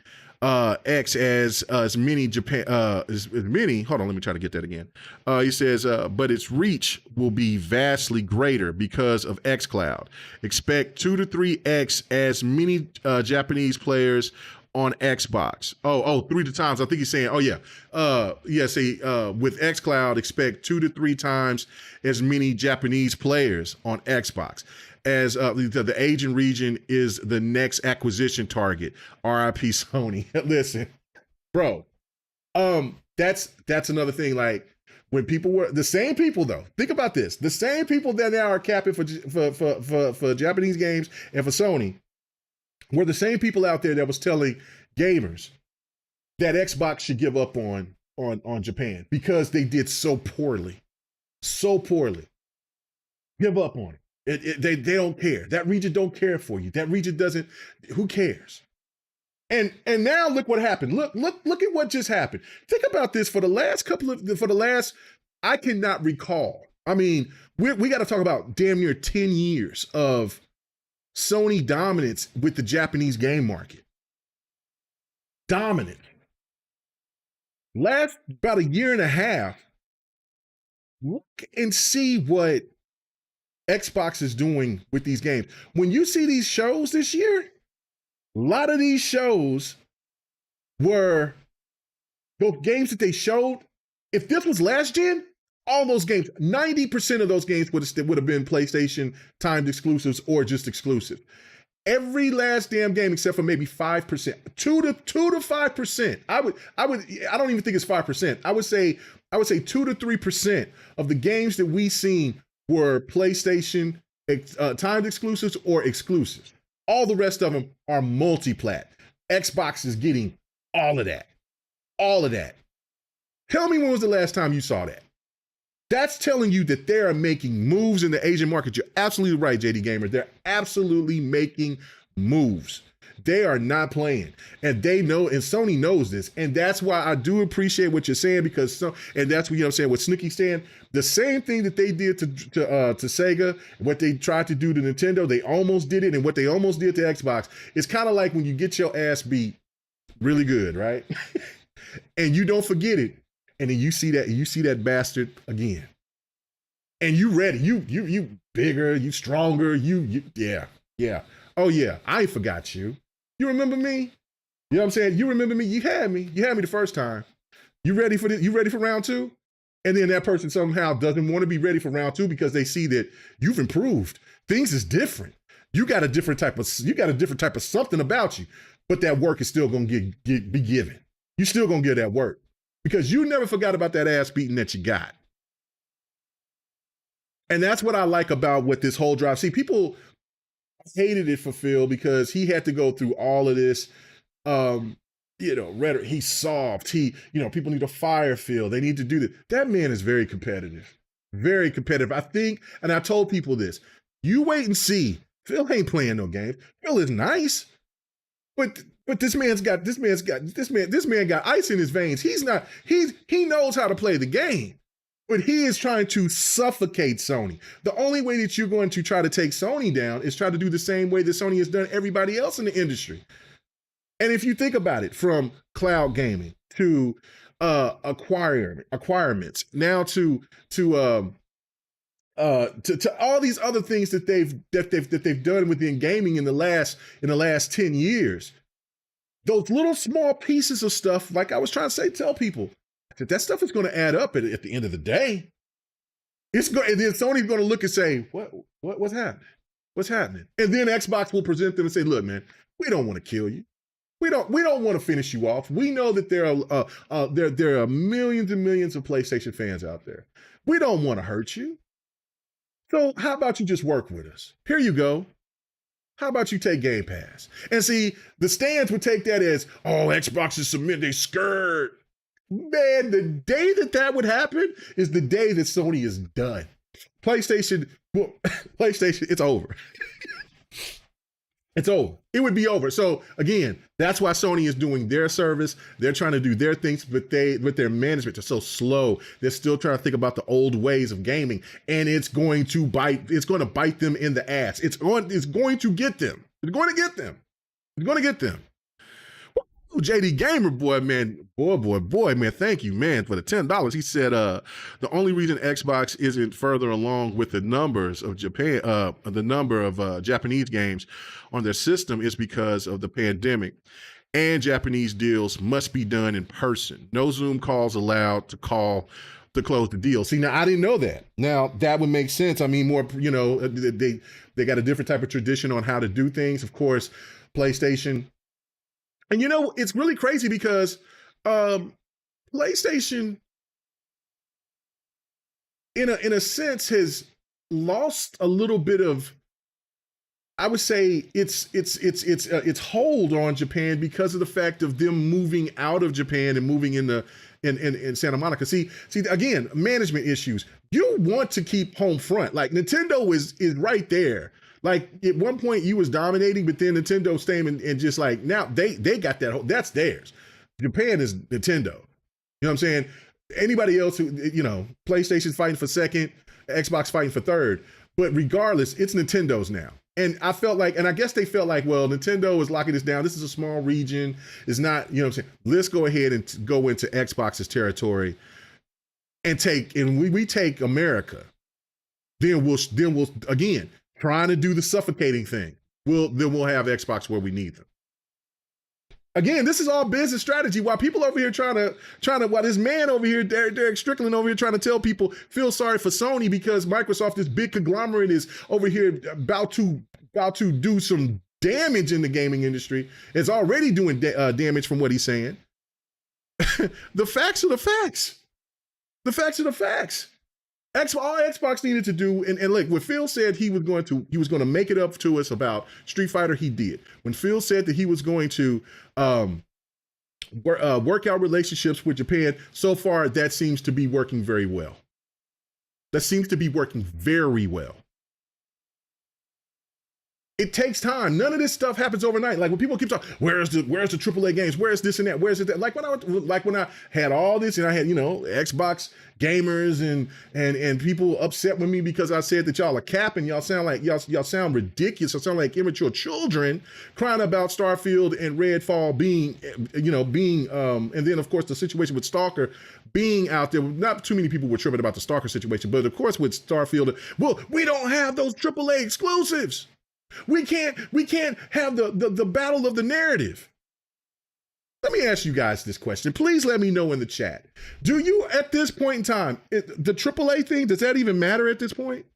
S2: X as many Japan as many. Hold on, let me try to get that again. He says, but its reach will be vastly greater because of xCloud. Expect 2 to 3x as many Japanese players on Xbox. Oh, 3 times. I think he's saying, with xCloud, expect 2 to 3 times as many Japanese players on Xbox. As the Asian region is the next acquisition target. RIP Sony. Listen, bro. That's another thing. Like, when people were the same people, though. Think about this: the same people that now are capping for Japanese games and for Sony were the same people out there that was telling gamers that Xbox should give up on Japan because they did so poorly. Give up on it. They don't care. That region don't care for you. That region doesn't. Who cares? And now look what happened. Look at what just happened. Think about this. For the last, I cannot recall. I mean, we got to talk about damn near 10 years of Sony dominance with the Japanese game market. Dominant. Last about a year and a half, look and see what Xbox is doing with these games. When you see these shows this year, a lot of these shows were those games that they showed. If this was last gen, all those games, 90% of those games would have been PlayStation timed exclusives or just exclusive. Every last damn game except for maybe 5%, 2 to 5%. I don't even think it's 5%. I would say 2 to 3% of the games that we seen were PlayStation timed exclusives or exclusives. All the rest of them are multi-plat. Xbox is getting all of that. All of that. Tell me when was the last time you saw that? That's telling you that they are making moves in the Asian market. You're absolutely right, JD Gamer. They're absolutely making moves. They are not playing. And they know, and Sony knows this. And that's why I do appreciate what you're saying, because and that's what, you know what I'm saying, what Snooki's saying. The same thing that they did to Sega, what they tried to do to Nintendo, they almost did it. And what they almost did to Xbox, it's kind of like when you get your ass beat really good, right? And you don't forget it. And then you see that bastard again. And you ready. You bigger, you stronger, yeah. Oh yeah, I ain't forgot you. You remember me? You know what I'm saying? You remember me. You had me the first time. You ready for this? You ready for round 2? And then that person somehow doesn't want to be ready for round 2 because they see that you've improved. Things is different. You got a different type of something about you, but that work is still gonna be given. You still gonna get that work because you never forgot about that ass beating that you got. And that's what I like about what this whole drive. See, people hated it for Phil because he had to go through all of this, rhetoric. He's soft. People need to fire Phil. They need to do this. That man is very competitive. Very competitive. I think, and I told people this, you wait and see. Phil ain't playing no games. Phil is nice, but this man got ice in his veins. He knows how to play the game. But he is trying to suffocate Sony. The only way that you're going to try to take Sony down is try to do the same way that Sony has done everybody else in the industry. And if you think about it, from cloud gaming to acquirements, now to all these other things that they've done within gaming in the last 10 years. Those little small pieces of stuff, like I was trying to tell people that stuff is going to add up at the end of the day. And then Sony's going to look and say, what's happening? What's happening? And then Xbox will present them and say, look, man, we don't want to kill you. We don't want to finish you off. We know that there are millions and millions of PlayStation fans out there. We don't want to hurt you. So how about you just work with us? Here you go. How about you take Game Pass? And see, the stands would take that as, oh, Xbox is submitting, they scared. Man, the day that would happen is the day that Sony is done. PlayStation, it's over. It's over. It would be over. So again, that's why Sony is doing their service. They're trying to do their things, but with their management, they're so slow. They're still trying to think about the old ways of gaming, and it's going to bite them in the ass. It's going to get them. It's going to get them. It's going to get them. JD Gamer boy, man, man, thank you, man, for the $10. He said the only reason Xbox isn't further along with the numbers of Japanese games on their system is because of the pandemic, and Japanese deals must be done in person. No Zoom calls allowed to close the deal. See, now I didn't know that. Now that would make sense. I mean, more, they got a different type of tradition on how to do things. Of course, PlayStation. And it's really crazy because PlayStation, in a sense, has lost a little bit of, I would say, its hold on Japan because of the fact of them moving out of Japan and moving in Santa Monica. See again, management issues. You want to keep home front. Like Nintendo is right there. Like at one point you was dominating, but then Nintendo stayed and just like now they got that's theirs. Japan is Nintendo. You know what I'm saying? Anybody else who, PlayStation's fighting for second, Xbox fighting for third. But regardless, it's Nintendo's now. And I felt like, and I guess they felt like, well, Nintendo is locking this down. This is a small region. It's not, you know what I'm saying? Let's go ahead and go into Xbox's territory and we take America. Then we'll again, trying to do the suffocating thing. Then we'll have Xbox where we need them. Again, this is all business strategy. While people over here while this man over here, Derek Strickland over here trying to tell people, feel sorry for Sony because Microsoft, this big conglomerate, is over here about to do some damage in the gaming industry. It's already doing damage from what he's saying. The facts are the facts. The facts are the facts. All Xbox needed to do, and look, when Phil said he was going to make it up to us about Street Fighter, he did. When Phil said that he was going to work out relationships with Japan, so far that seems to be working very well. That seems to be working very well. It takes time. None of this stuff happens overnight. Like when people keep talking, where's the AAA games? Where's this and that? Where's it that? Like when I had all this and I had, Xbox gamers and people upset with me because I said that y'all are capping. Y'all sound ridiculous. Y'all sound like immature children crying about Starfield and Redfall being, and then of course the situation with Stalker being out there. Not too many people were tripping about the Stalker situation, but of course with Starfield, well, we don't have those AAA exclusives. We can't have the battle of the narrative. Let me ask you guys this question. Please let me know in the chat. Do you, at this point in time, the AAA thing, does that even matter at this point?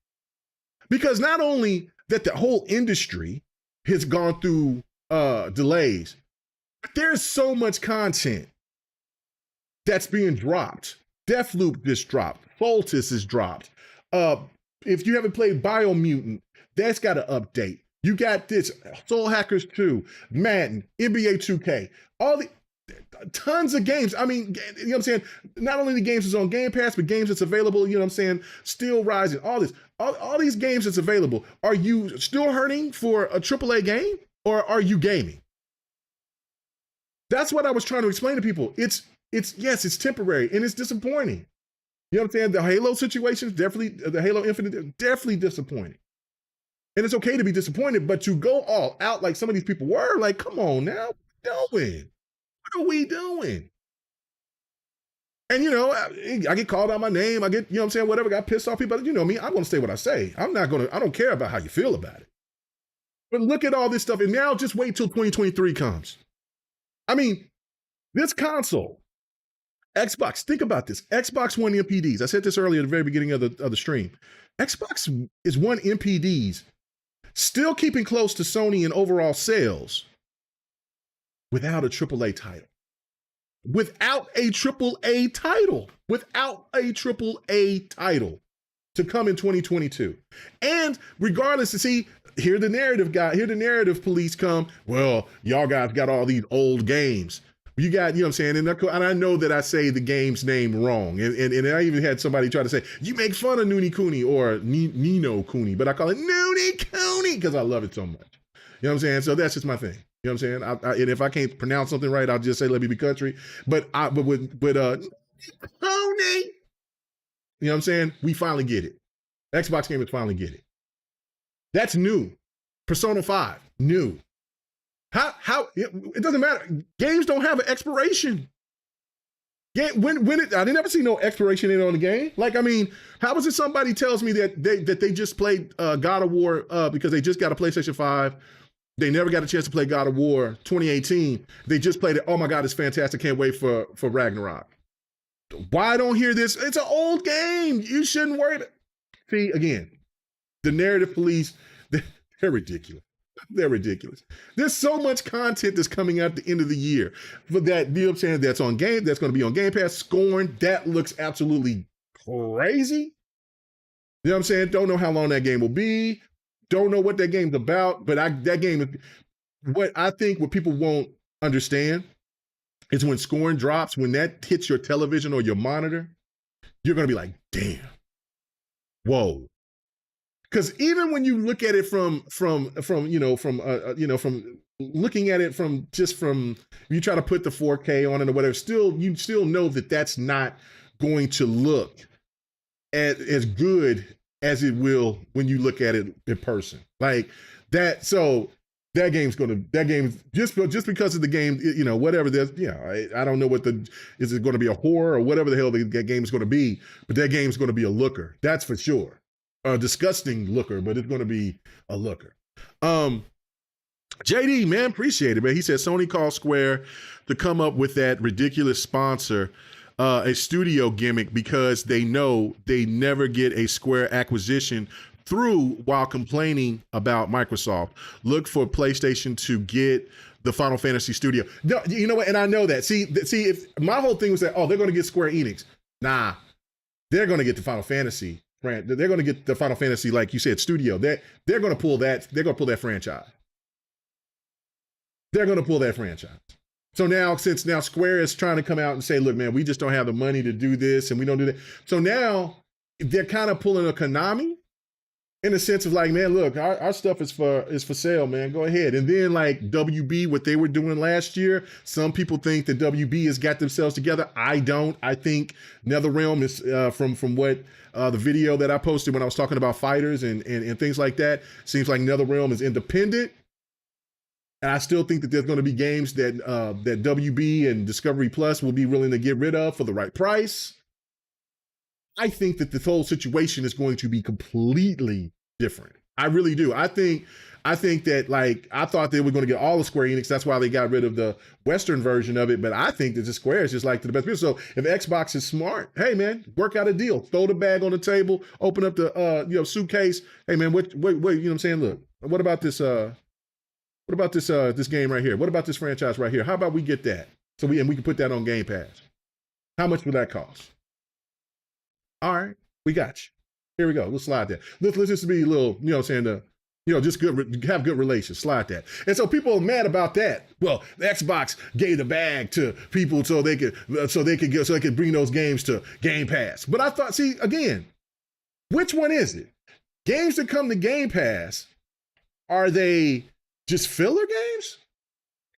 S2: Because not only that the whole industry has gone through delays, but there's so much content that's being dropped. Deathloop just dropped. Voltus is dropped. If you haven't played Biomutant, that's got an update. You got this Soul Hackers 2, Madden, NBA 2K, all the tons of games. I mean, you know what I'm saying? Not only the games that's on Game Pass, but games that's available, you know what I'm saying? Still Rising, all this. All these games that's available. Are you still hurting for a AAA game or are you gaming? That's what I was trying to explain to people. It's temporary and it's disappointing. You know what I'm saying? The Halo situation is definitely, the Halo Infinite, definitely disappointing. And it's okay to be disappointed, but to go all out like some of these people were, like, come on now, what are we doing? What are we doing? And I get called out my name. I get, I'm saying, whatever, got pissed off people. You know me, I'm going to say what I say. I don't care about how you feel about it. But look at all this stuff. And now just wait till 2023 comes. I mean, this console, Xbox, think about this. Xbox won MPDs. I said this earlier at the very beginning of the stream. Xbox is won MPDs, still keeping close to Sony in overall sales without a AAA title. Without a AAA title to come in 2022. And regardless, to see, here the narrative police come, well, y'all guys got all these old games. You got, you know what I'm saying? And I know that I say the game's name wrong. And I even had somebody try to say, you make fun of Noonie Cooney or Nino Cooney, but I call it Noonie Cooney because I love it so much. You know what I'm saying? So that's just my thing. You know what I'm saying? And if I can't pronounce something right, I'll just say, let me be country. But with Tony, you know what I'm saying? We finally get it. Xbox gamers finally get it. That's new. Persona 5, new. How it doesn't matter. Games don't have an expiration. I didn't ever see no expiration date on the game. Like, I mean, how is it somebody tells me that they just played God of War because they just got a PlayStation 5. They never got a chance to play God of War 2018. They just played it. Oh my God, it's fantastic. Can't wait for Ragnarok. Why don't hear this? It's an old game. You shouldn't worry. See, again, the narrative police, they're ridiculous. They're ridiculous. There's so much content that's coming out at the end of the year. For that, you know what I'm saying? That's going to be on Game Pass. Scorn, that looks absolutely crazy. You know what I'm saying? Don't know how long that game will be. Don't know what that game's about, but what I think what people won't understand is when Scorn drops, when that hits your television or your monitor, you're going to be like, damn, whoa. Because even when you look at it from looking at it from you try to put the 4K on it or whatever, you still know that that's not going to look as good as it will when you look at it in person. Like that. So that game just because of the game, whatever there's, I don't know is it going to be a horror or whatever the hell that game is going to be, but that game's going to be a looker. That's for sure. A disgusting looker, but it's going to be a looker. JD, man, appreciate it, man. He said Sony called Square to come up with that ridiculous sponsor, a studio gimmick, because they know they never get a Square acquisition through while complaining about Microsoft. Look for PlayStation to get the Final Fantasy studio. No, you know what? And I know that. See, if my whole thing was that, they're going to get Square Enix. Nah, they're going to get the Final Fantasy. They're going to get the Final Fantasy, like you said, studio. They're going to pull that. They're going to pull that franchise. They're going to pull that franchise. So since Square is trying to come out and say, look, man, we just don't have the money to do this and we don't do that. So now they're kind of pulling a Konami in the sense of like, man, look, our stuff is for sale, man. Go ahead. And then like WB, what they were doing last year, some people think that WB has got themselves together. I don't. I think NetherRealm is from what the video that I posted when I was talking about fighters and things like that, seems like NetherRealm is independent. And I still think that there's going to be games that WB and Discovery Plus will be willing to get rid of for the right price. I think that this whole situation is going to be completely different. I really do. I think that, like, I thought they were going to get all of Square Enix. That's why they got rid of the Western version of it. But I think that the Square is just like the best people. So if Xbox is smart, hey man, work out a deal. Throw the bag on the table. Open up the suitcase. Hey man, wait. You know what I'm saying? Look, what about this? What about this game right here? What about this franchise right here? How about we get that? So we can put that on Game Pass. How much would that cost? All right, we got you. Here we go. Let's slide that. Let's just be a little, you know what I'm saying, just have good relations. Slide that. And so people are mad about that. Well, the Xbox gave the bag to people so they could bring those games to Game Pass. But I thought, see, again, which one is it? Games that come to Game Pass, are they just filler games?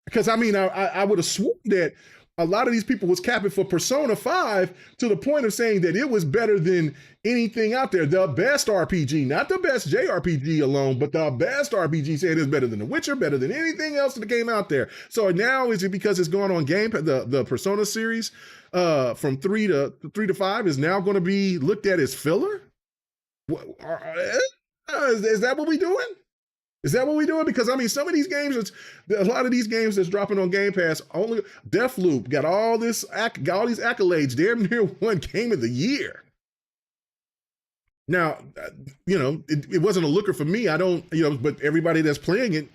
S2: Because I mean, I would have sworn that a lot of these people was capping for Persona 5 to the point of saying that it was better than anything out there. The best RPG, not the best JRPG alone, but the best RPG, saying it's better than The Witcher, better than anything else that came out there. So now is it because it's going on Game Pass, the Persona series from 3 to 5 is now going to be looked at as filler? Is that what we doing? Is that what we're doing? Because I mean, some of these games, a lot of these games that's dropping on Game Pass, only Deathloop got all these accolades, damn near won Game of the Year. Now, it wasn't a looker for me. I don't, but everybody that's playing it,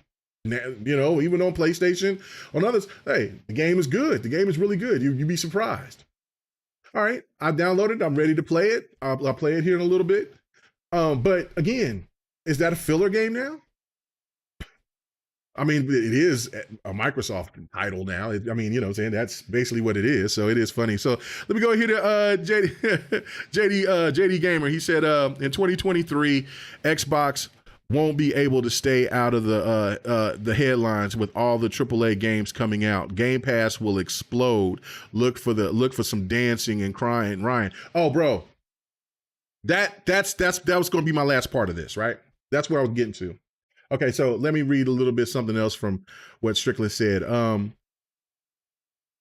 S2: even on PlayStation, on others, hey, the game is good. The game is really good. You'd be surprised. All right, I downloaded it. I'm ready to play it. I'll play it here in a little bit. But again, is that a filler game now? I mean, it is a Microsoft title now. Saying that's basically what it is. So it is funny. So let me go here to JD Gamer. He said in 2023, Xbox won't be able to stay out of the headlines with all the AAA games coming out. Game Pass will explode. Look for some dancing and crying. Ryan, oh bro, that was going to be my last part of this, right? That's where I was getting to. Okay, so let me read a little bit something else from what Strickland said.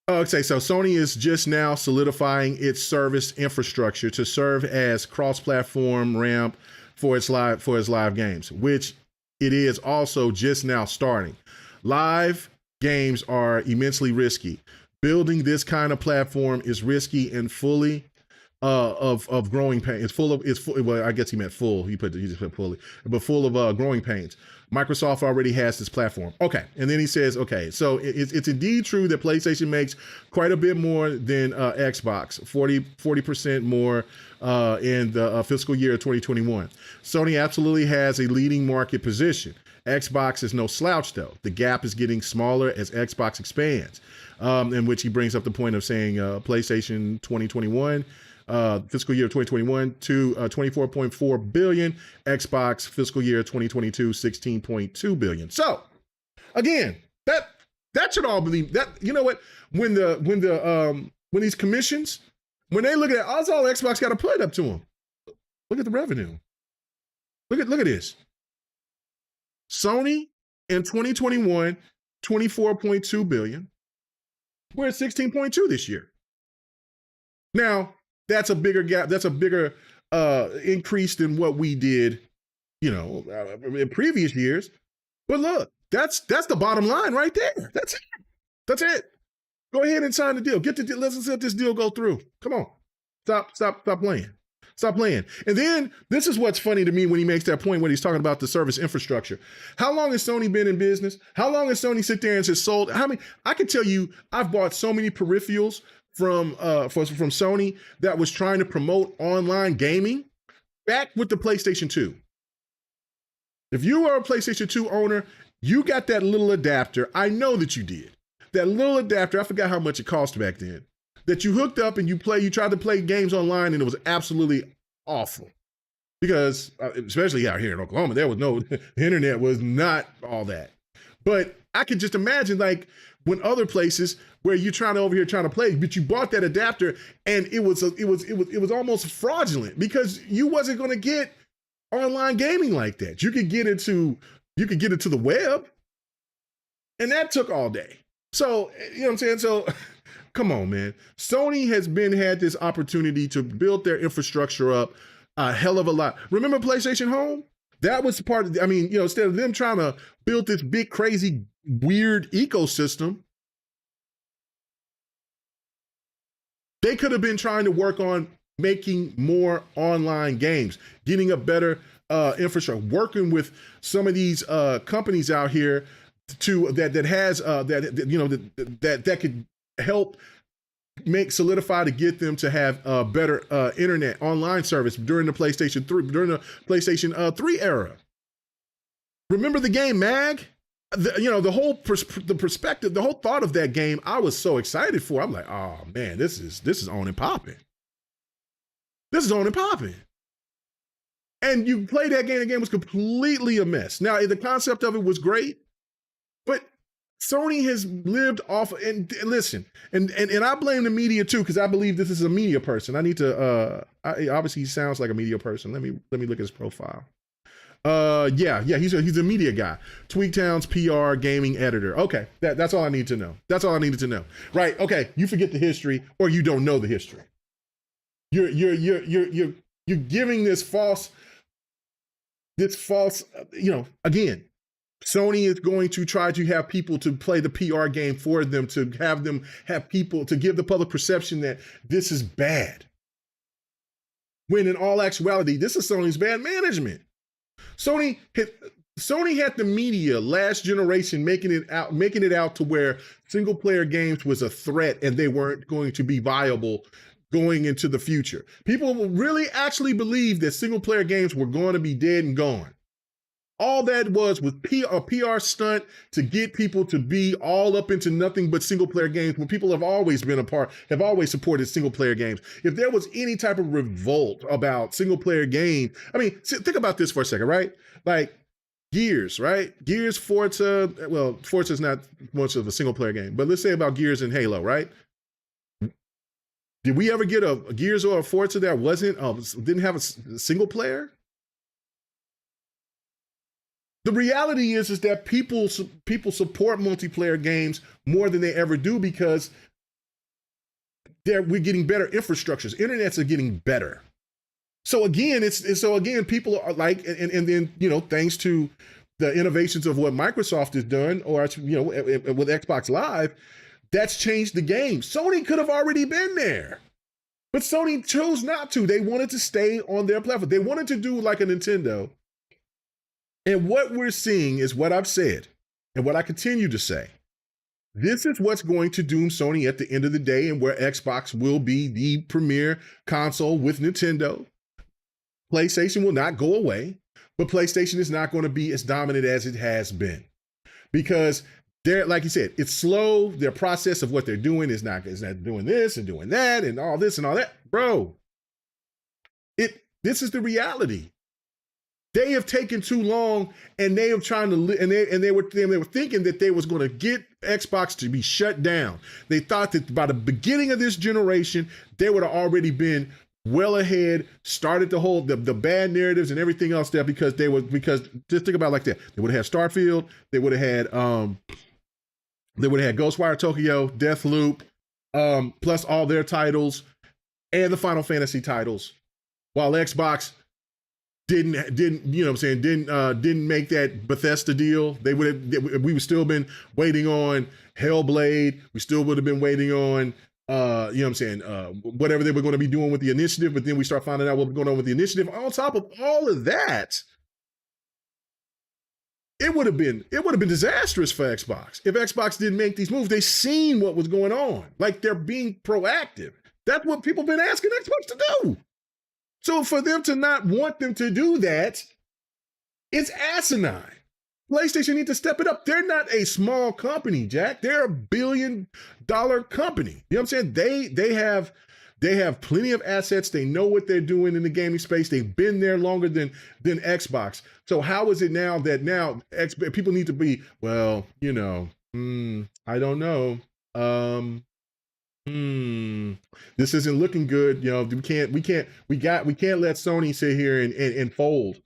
S2: Okay, so Sony is just now solidifying its service infrastructure to serve as cross-platform ramp for its live games, which it is also just now starting. Live games are immensely risky. Building this kind of platform is risky and fully of growing pains. Well, I guess he meant full. He just put fully, but full of growing pains. Microsoft already has this platform. Okay, and then he says, okay, so it's indeed true that PlayStation makes quite a bit more than Xbox, 40% more in the fiscal year of 2021. Sony absolutely has a leading market position. Xbox is no slouch though. The gap is getting smaller as Xbox expands, in which he brings up the point of saying PlayStation 2021. Fiscal year 2021 to 24.4 billion. Xbox fiscal year 2022 16.2 billion. So again, that should all believe that. You know what? When these commissions, when they look at it, that's all Xbox got to put up to them. Look at the revenue. Look at this. Sony in 2021 24.2 billion. We're at 16.2 this year. Now, that's a bigger gap. That's a bigger increase than what we did, in previous years. But look, that's the bottom line right there. That's it. That's it. Go ahead and sign the deal. Let's let this deal go through. Come on. Stop playing. Stop playing. And then this is what's funny to me when he makes that point when he's talking about the service infrastructure. How long has Sony been in business? How long has Sony sit there and just sold? I can tell you, I've bought so many peripherals from Sony that was trying to promote online gaming back with the PlayStation 2. If you are a PlayStation 2 owner, you got that little adapter. I know that you did. That little adapter, I forgot how much it cost back then, that you hooked up and you tried to play games online and it was absolutely awful. Because, especially out here in Oklahoma, the internet was not all that. But I could just imagine like when other places where you're trying to play, but you bought that adapter and it was almost fraudulent because you wasn't going to get online gaming like that. You could get it to the web, and that took all day. So, you know what I'm saying? So come on, man. Sony has had this opportunity to build their infrastructure up a hell of a lot. Remember PlayStation Home? That was part of, instead of them trying to build this big, crazy, weird ecosystem, they could have been trying to work on making more online games, getting a better infrastructure, working with some of these companies out here that could help solidify to get them to have a better internet online service during the PlayStation 3 era. Remember the game Mag? The perspective, the whole thought of that game, I was so excited for. I'm like, oh man, this is on and popping. This is on and popping. And you play that game, the game was completely a mess. Now, the concept of it was great, but Sony has lived off, and listen, and I blame the media too, because I believe this is a media person. I need to obviously he sounds like a media person. Let me look at his profile. Yeah, he's a media guy. Tweaktown's PR gaming editor. Okay, that's all I need to know. That's all I needed to know. Right, okay, you forget the history or you don't know the history. You're giving this false, again, Sony is going to try to have people to play the PR game for them, to have people to give the public perception that this is bad. When in all actuality, this is Sony's bad management. Sony had the media last generation making it out to where single player games was a threat and they weren't going to be viable going into the future. People really actually believed that single player games were going to be dead and gone. All that was a PR stunt to get people to be all up into nothing but single player games when people have always supported single player games. If there was any type of revolt about single player games, I mean, think about this for a second, right? Like Gears, right? Gears, Forza, well, Forza's not much of a single player game, but let's say about Gears and Halo, right? Did we ever get a Gears or a Forza that didn't have a single player? The reality is that people support multiplayer games more than they ever do because we're getting better infrastructures. Internets are getting better. So again, people are like, and then thanks to the innovations of what Microsoft has done, or with Xbox Live, that's changed the game. Sony could have already been there, but Sony chose not to. They wanted to stay on their platform. They wanted to do like a Nintendo. And what we're seeing is what I've said and what I continue to say. This is what's going to doom Sony at the end of the day, and where Xbox will be the premier console with Nintendo. PlayStation will not go away, but PlayStation is not going to be as dominant as it has been. Because like you said, it's slow. Their process of what they're doing is not doing this and doing that and all this and all that. Bro, this is the reality. They have taken too long, and they have trying to, and they were thinking that they was going to get Xbox to be shut down. They thought that by the beginning of this generation, they would have already been well ahead, started to hold the bad narratives and everything else there because just think about it like that. They would have had Starfield, they would have had Ghostwire Tokyo, Deathloop, plus all their titles and the Final Fantasy titles, while Xbox didn't make that Bethesda deal. We would still been waiting on Hellblade. We still would have been waiting on whatever they were going to be doing with the initiative, but then we start finding out what was going on with the initiative. On top of all of that, it would have been disastrous for Xbox if Xbox didn't make these moves. They seen what was going on. Like, they're being proactive. That's what people have been asking Xbox to do. So for them to not want them to do that, it's asinine. PlayStation need to step it up. They're not a small company, Jack. They're $1 billion company. You know what I'm saying? They have plenty of assets. They know what they're doing in the gaming space. They've been there longer than Xbox. So how is it now that people need to be, well, I don't know. This isn't looking good. We can't let Sony sit here and fold.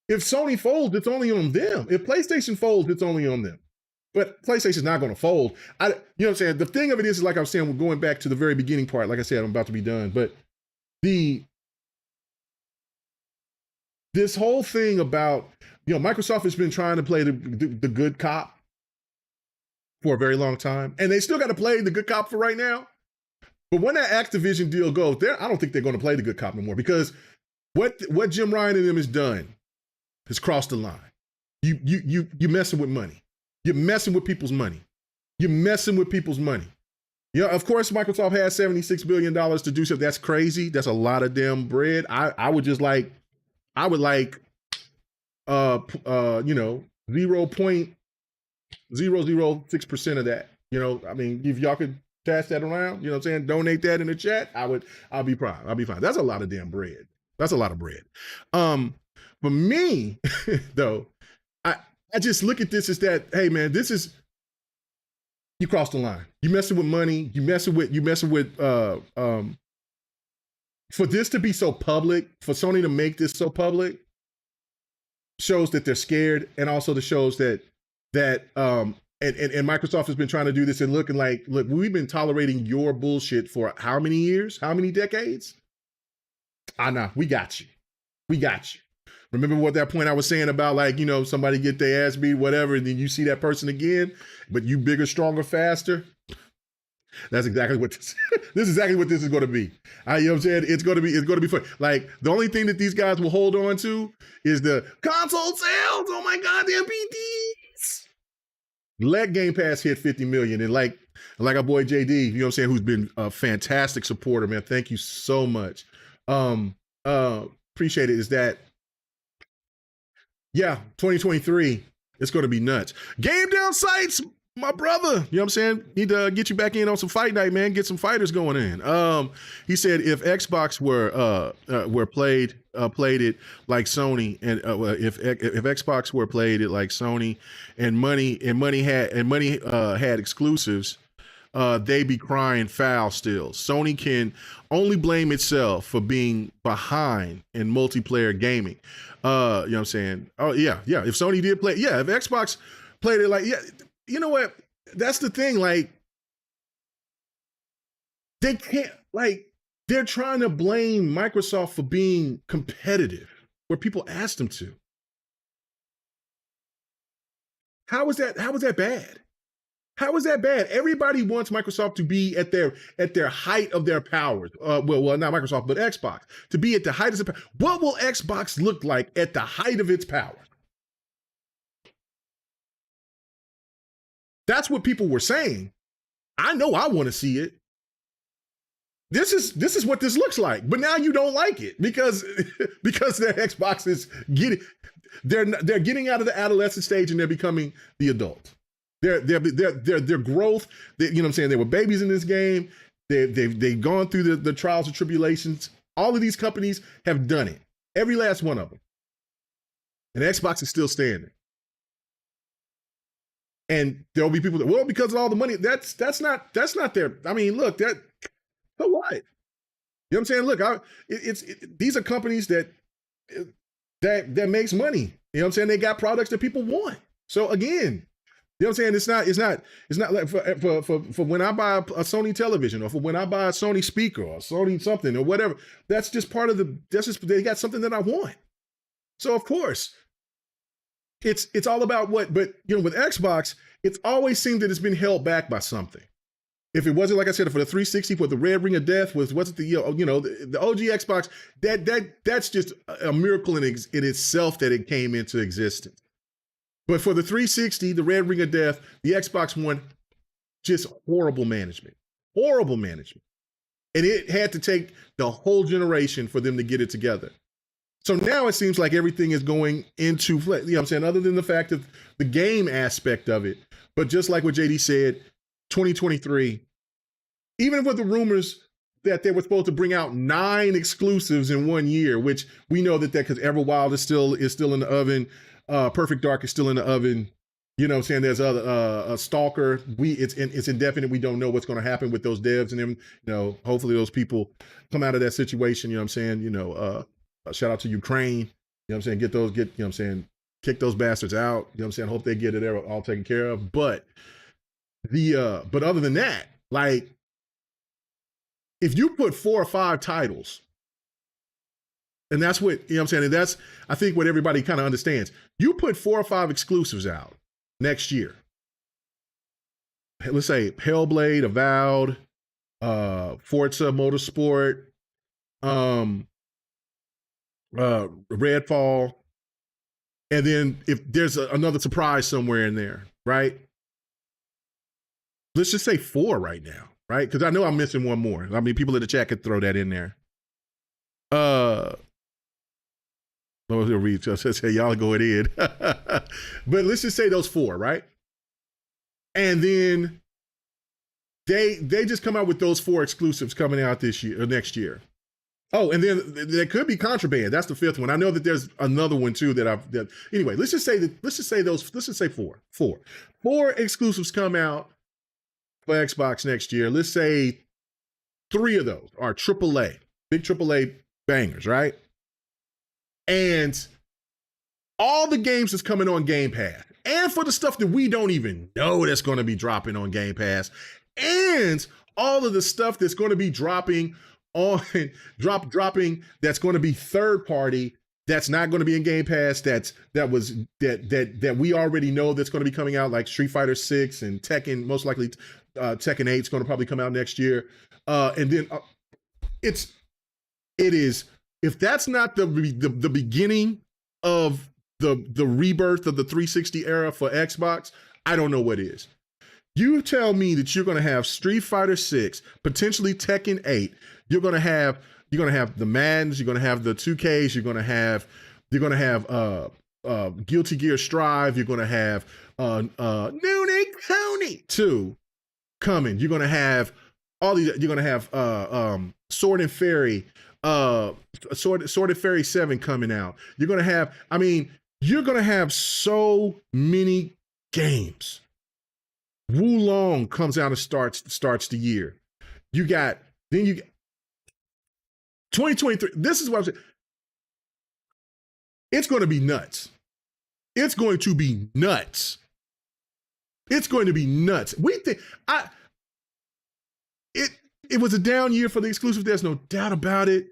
S2: If Sony folds, it's only on them. If PlayStation folds, it's only on them. But PlayStation's not going to fold. You know what I'm saying? The thing of it is, like I was saying, we're going back to the very beginning part. Like I said, I'm about to be done. But this whole thing about, Microsoft has been trying to play the good cop for a very long time. And they still got to play the good cop for right now. But when that Activision deal goes, I don't think they're going to play the good cop no more, because what Jim Ryan and them has done has crossed the line. You messing with money. You're messing with people's money. You're messing with people's money. Of course, Microsoft has $76 billion to do so. That's crazy. That's a lot of damn bread. I would like 0.006% of that. If y'all could pass that around, donate that in the chat, I'll be proud. I'll be fine. That's a lot of damn bread. That's a lot of bread. For me, though, I just look at this as that, hey man, this is You cross the line. You messing with money. You messing with for this to be so public, for Sony to make this so public, shows that they're scared, and also the shows that and Microsoft has been trying to do this and looking like, look, we've been tolerating your bullshit for how many years? How many decades? Nah, we got you. We got you. Remember what that point I was saying about, like, you know, somebody get their ass beat, whatever, and then you see that person again, but you bigger, stronger, faster. That's exactly what this is exactly what this is going to be. You know what I'm saying? It's going to be fun. Like, the only thing that these guys will hold on to is the console sales. Oh my God, the MPDs. Let Game Pass hit 50 million. And like our boy JD, you know what I'm saying, who's been a fantastic supporter, man. Thank you so much. Appreciate it. Is that, yeah, 2023, it's going to be nuts. Game Down Sites, my brother, you know what I'm saying? Need to get you back in on some fight night, man. Get some fighters going in. He said if Xbox were played it like Sony, and if Xbox were played it like Sony, and money had exclusives, they be crying foul still. Sony can only blame itself for being behind in multiplayer gaming. You know what I'm saying? Oh yeah. If Sony did play, yeah. If Xbox played it like, yeah. You know what? That's the thing. Like, they can't, like, they're trying to blame Microsoft for being competitive where people asked them to. How is that bad? How is that bad? Everybody wants Microsoft to be at their height of their powers. Well, not Microsoft, but Xbox, to be at the height of its power. What will Xbox look like at the height of its power? That's what people were saying. I know I want to see it. This is what this looks like. But now you don't like it because their Xbox is they're getting out of the adolescent stage and they're becoming the adult. Their growth, you know what I'm saying? They were babies in this game. They've gone through the trials and tribulations. All of these companies have done it. Every last one of them. And Xbox is still standing. And there'll be people that, well, because of all the money, that's not their, I mean, look, so what? You know what I'm saying? Look, these are companies that makes money. You know what I'm saying? They got products that people want. So again, you know what I'm saying? It's not like for when I buy a Sony television, or for when I buy a Sony speaker or Sony something or whatever. That's just part of they got something that I want. So of course, it's all about what, but you know, with Xbox, it's always seemed that it's been held back by something. If it wasn't, like I said, for the 360, for the Red Ring of Death, the OG Xbox, that's just a miracle in itself that it came into existence. But for the 360, the Red Ring of Death, the Xbox One, just horrible management. And it had to take the whole generation for them to get it together. So now it seems like everything is going into, you know what I'm saying, other than the fact of the game aspect of it. But just like what JD said, 2023, even with the rumors that they were supposed to bring out 9 exclusives in 1 year, which we know that because Everwild is still in the oven, Perfect Dark is still in the oven. You know what I'm saying? There's a Stalker. It's indefinite. We don't know what's going to happen with those devs and them. You know, hopefully those people come out of that situation. You know what I'm saying? You know, shout out to Ukraine. You know what I'm saying? You know what I'm saying? Kick those bastards out. You know what I'm saying? Hope they get it all taken care of. But other than that, like, if you put 4 or 5 titles, and that's what, you know what I'm saying? And that's, I think, what everybody kind of understands. You put 4 or 5 exclusives out next year. Let's say Hellblade, Avowed, Forza Motorsport, Redfall, and then if there's another surprise somewhere in there, right? Let's just say 4 right now, right? Because I know I'm missing one more. I mean, people in the chat could throw that in there. He'll read, so say y'all going in. But let's just say those 4, right? And then they just come out with those 4 exclusives coming out this year or next year. Oh, and then there could be Contraband. That's the 5th one. I know that there's another one too anyway, let's just say 4 exclusives come out for Xbox next year, let's say 3 of those are AAA, big AAA bangers, right? And all the games that's coming on Game Pass, and for the stuff that we don't even know that's going to be dropping on Game Pass, and all of the stuff that's going to be dropping on dropping that's going to be third party, that's not going to be in Game Pass, that we already know that's going to be coming out, like Street Fighter 6 and Tekken, most likely Tekken 8 is going to probably come out next year. And then it is, if that's not the beginning of the rebirth of the 360 era for Xbox, I don't know what is. You tell me that you're going to have Street Fighter 6, potentially Tekken 8. You're going to have the Maddens, you're going to have the 2Ks, you're going to have Guilty Gear Strive, you're going to have Noonie County 2 coming. You're going to have all these, you're going to have Sword and Fairy, Sword and Fairy 7 coming out. You're going to have, you're going to have so many games. Wulong comes out and starts the year. You got 2023. This is what I'm saying. It's going to be nuts. It's going to be nuts. It's going to be nuts. It was a down year for the exclusive. There's no doubt about it.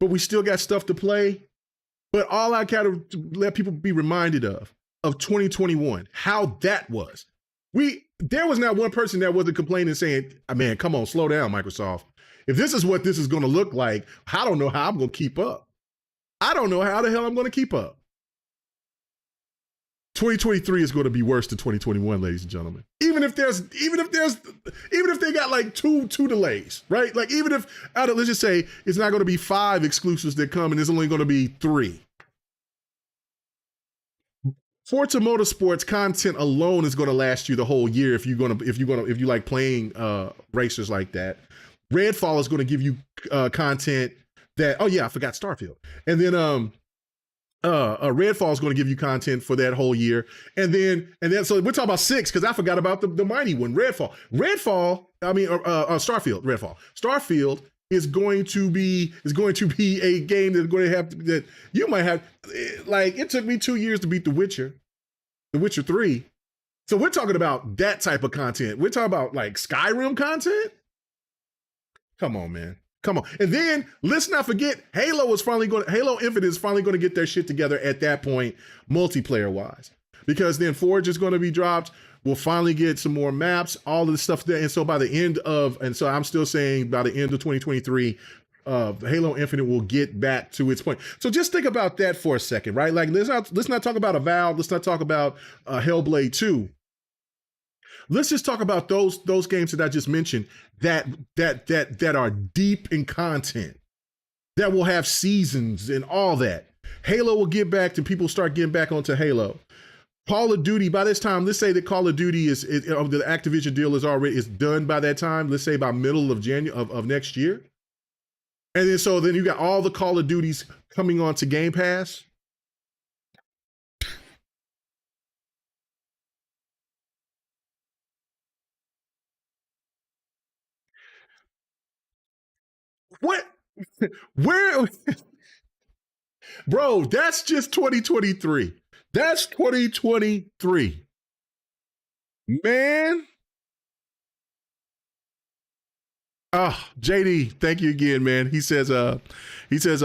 S2: But we still got stuff to play. But all I gotta let people be reminded of 2021, how that was. There was not one person that wasn't complaining saying, man, come on, slow down, Microsoft. If this is what this is going to look like, I don't know how I'm going to keep up. I don't know how the hell I'm going to keep up. 2023 is going to be worse than 2021, ladies and gentlemen. Even if they got like two delays, right? Like even if, let's just say it's not going to be 5 exclusives that come and it's only going to be 3. Forza Motorsports content alone is going to last you the whole year if you like playing racers like that. Redfall is going to give you content that, oh yeah, I forgot Starfield. And then Redfall is going to give you content for that whole year. And then so we're talking about 6 because I forgot about the mighty one, Redfall. Starfield is going to be a game that's going to have that you might have, like it took me 2 years to beat The Witcher 3. So we're talking about that type of content. We're talking about like Skyrim content. Come on, man. Come on. And then let's not forget Halo Infinite is finally going to get their shit together at that point, multiplayer wise, because then Forge is going to be dropped. We'll finally get some more maps, all of the stuff there. And so I'm still saying by the end of 2023, Halo Infinite will get back to its point. So just think about that for a second, right? Like let's not talk about Avowed. Let's not talk about Hellblade 2. Let's just talk about those games that I just mentioned that are deep in content, that will have seasons and all that. Halo will get back to people start getting back onto Halo. Call of Duty, by this time, let's say that Call of Duty is the Activision deal is done by that time. Let's say by middle of January of next year. And then you got all the Call of Duties coming onto Game Pass. What? Where? Bro, that's just 2023. That's 2023. Man. JD, thank you again, man. He says I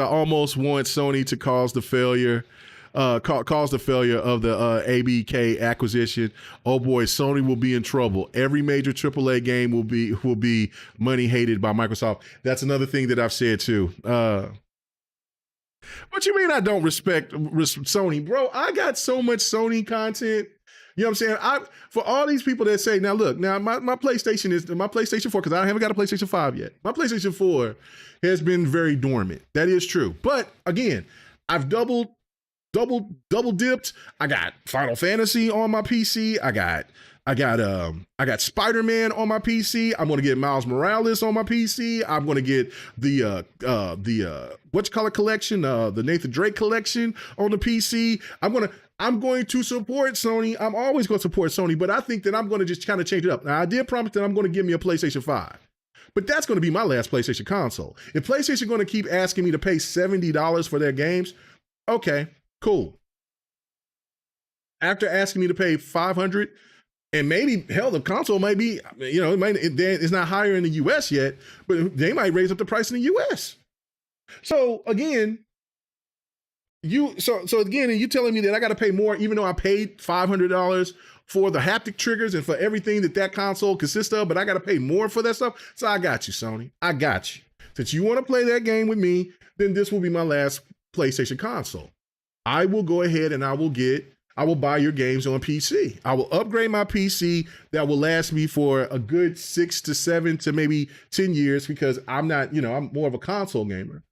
S2: almost want Sony to cause the failure of the ABK acquisition. Oh boy, Sony will be in trouble. Every major AAA game will be money hated by Microsoft. That's another thing that I've said too. What you mean I don't respect Sony? Bro, I got so much Sony content. You know what I'm saying? For all these people that say, now look, my PlayStation 4, because I haven't got a PlayStation 5 yet. My PlayStation 4 has been very dormant. That is true. But again, I've double dipped. I got Final Fantasy on my PC. I got Spider-Man on my PC. I'm going to get Miles Morales on my PC. I'm going to get the collection, the Nathan Drake collection on the PC. I'm going to support Sony. I'm always going to support Sony, but I think that I'm going to just kind of change it up. Now, I did promise that I'm going to give me a PlayStation 5, but that's going to be my last PlayStation console. If PlayStation is going to keep asking me to pay $70 for their games, okay, cool. After asking me to pay $500, and maybe, hell, the console might be, it's not higher in the US yet, but they might raise up the price in the US. So again, and you telling me that I got to pay more, even though I paid $500 for the haptic triggers and for everything that console consists of, but I got to pay more for that stuff. So I got you, Sony. I got you. Since you want to play that game with me, then this will be my last PlayStation console. I will go ahead and I will buy your games on PC. I will upgrade my PC that will last me for a good 6 to 7 to maybe 10 years because I'm not, I'm more of a console gamer.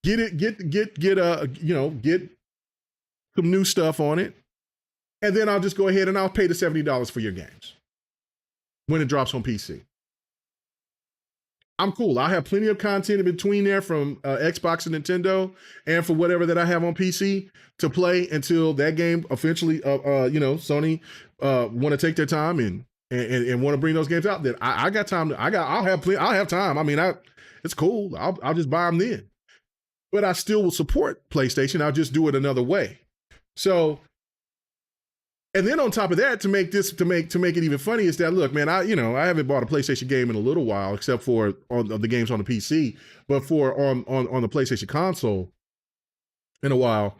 S2: Get some new stuff on it. And then I'll just go ahead and I'll pay the $70 for your games when it drops on PC. I'm cool. I have plenty of content in between there from Xbox and Nintendo and for whatever that I have on PC to play until that game eventually, Sony want to take their time and want to bring those games out. Then I got time. I'll have time. I mean, it's cool. I'll just buy them then. But I still will support PlayStation. I'll just do it another way. So, and then on top of that, to make it even funny is that, look, man, I haven't bought a PlayStation game in a little while, except for on the games on the PC, but for on the PlayStation console in a while.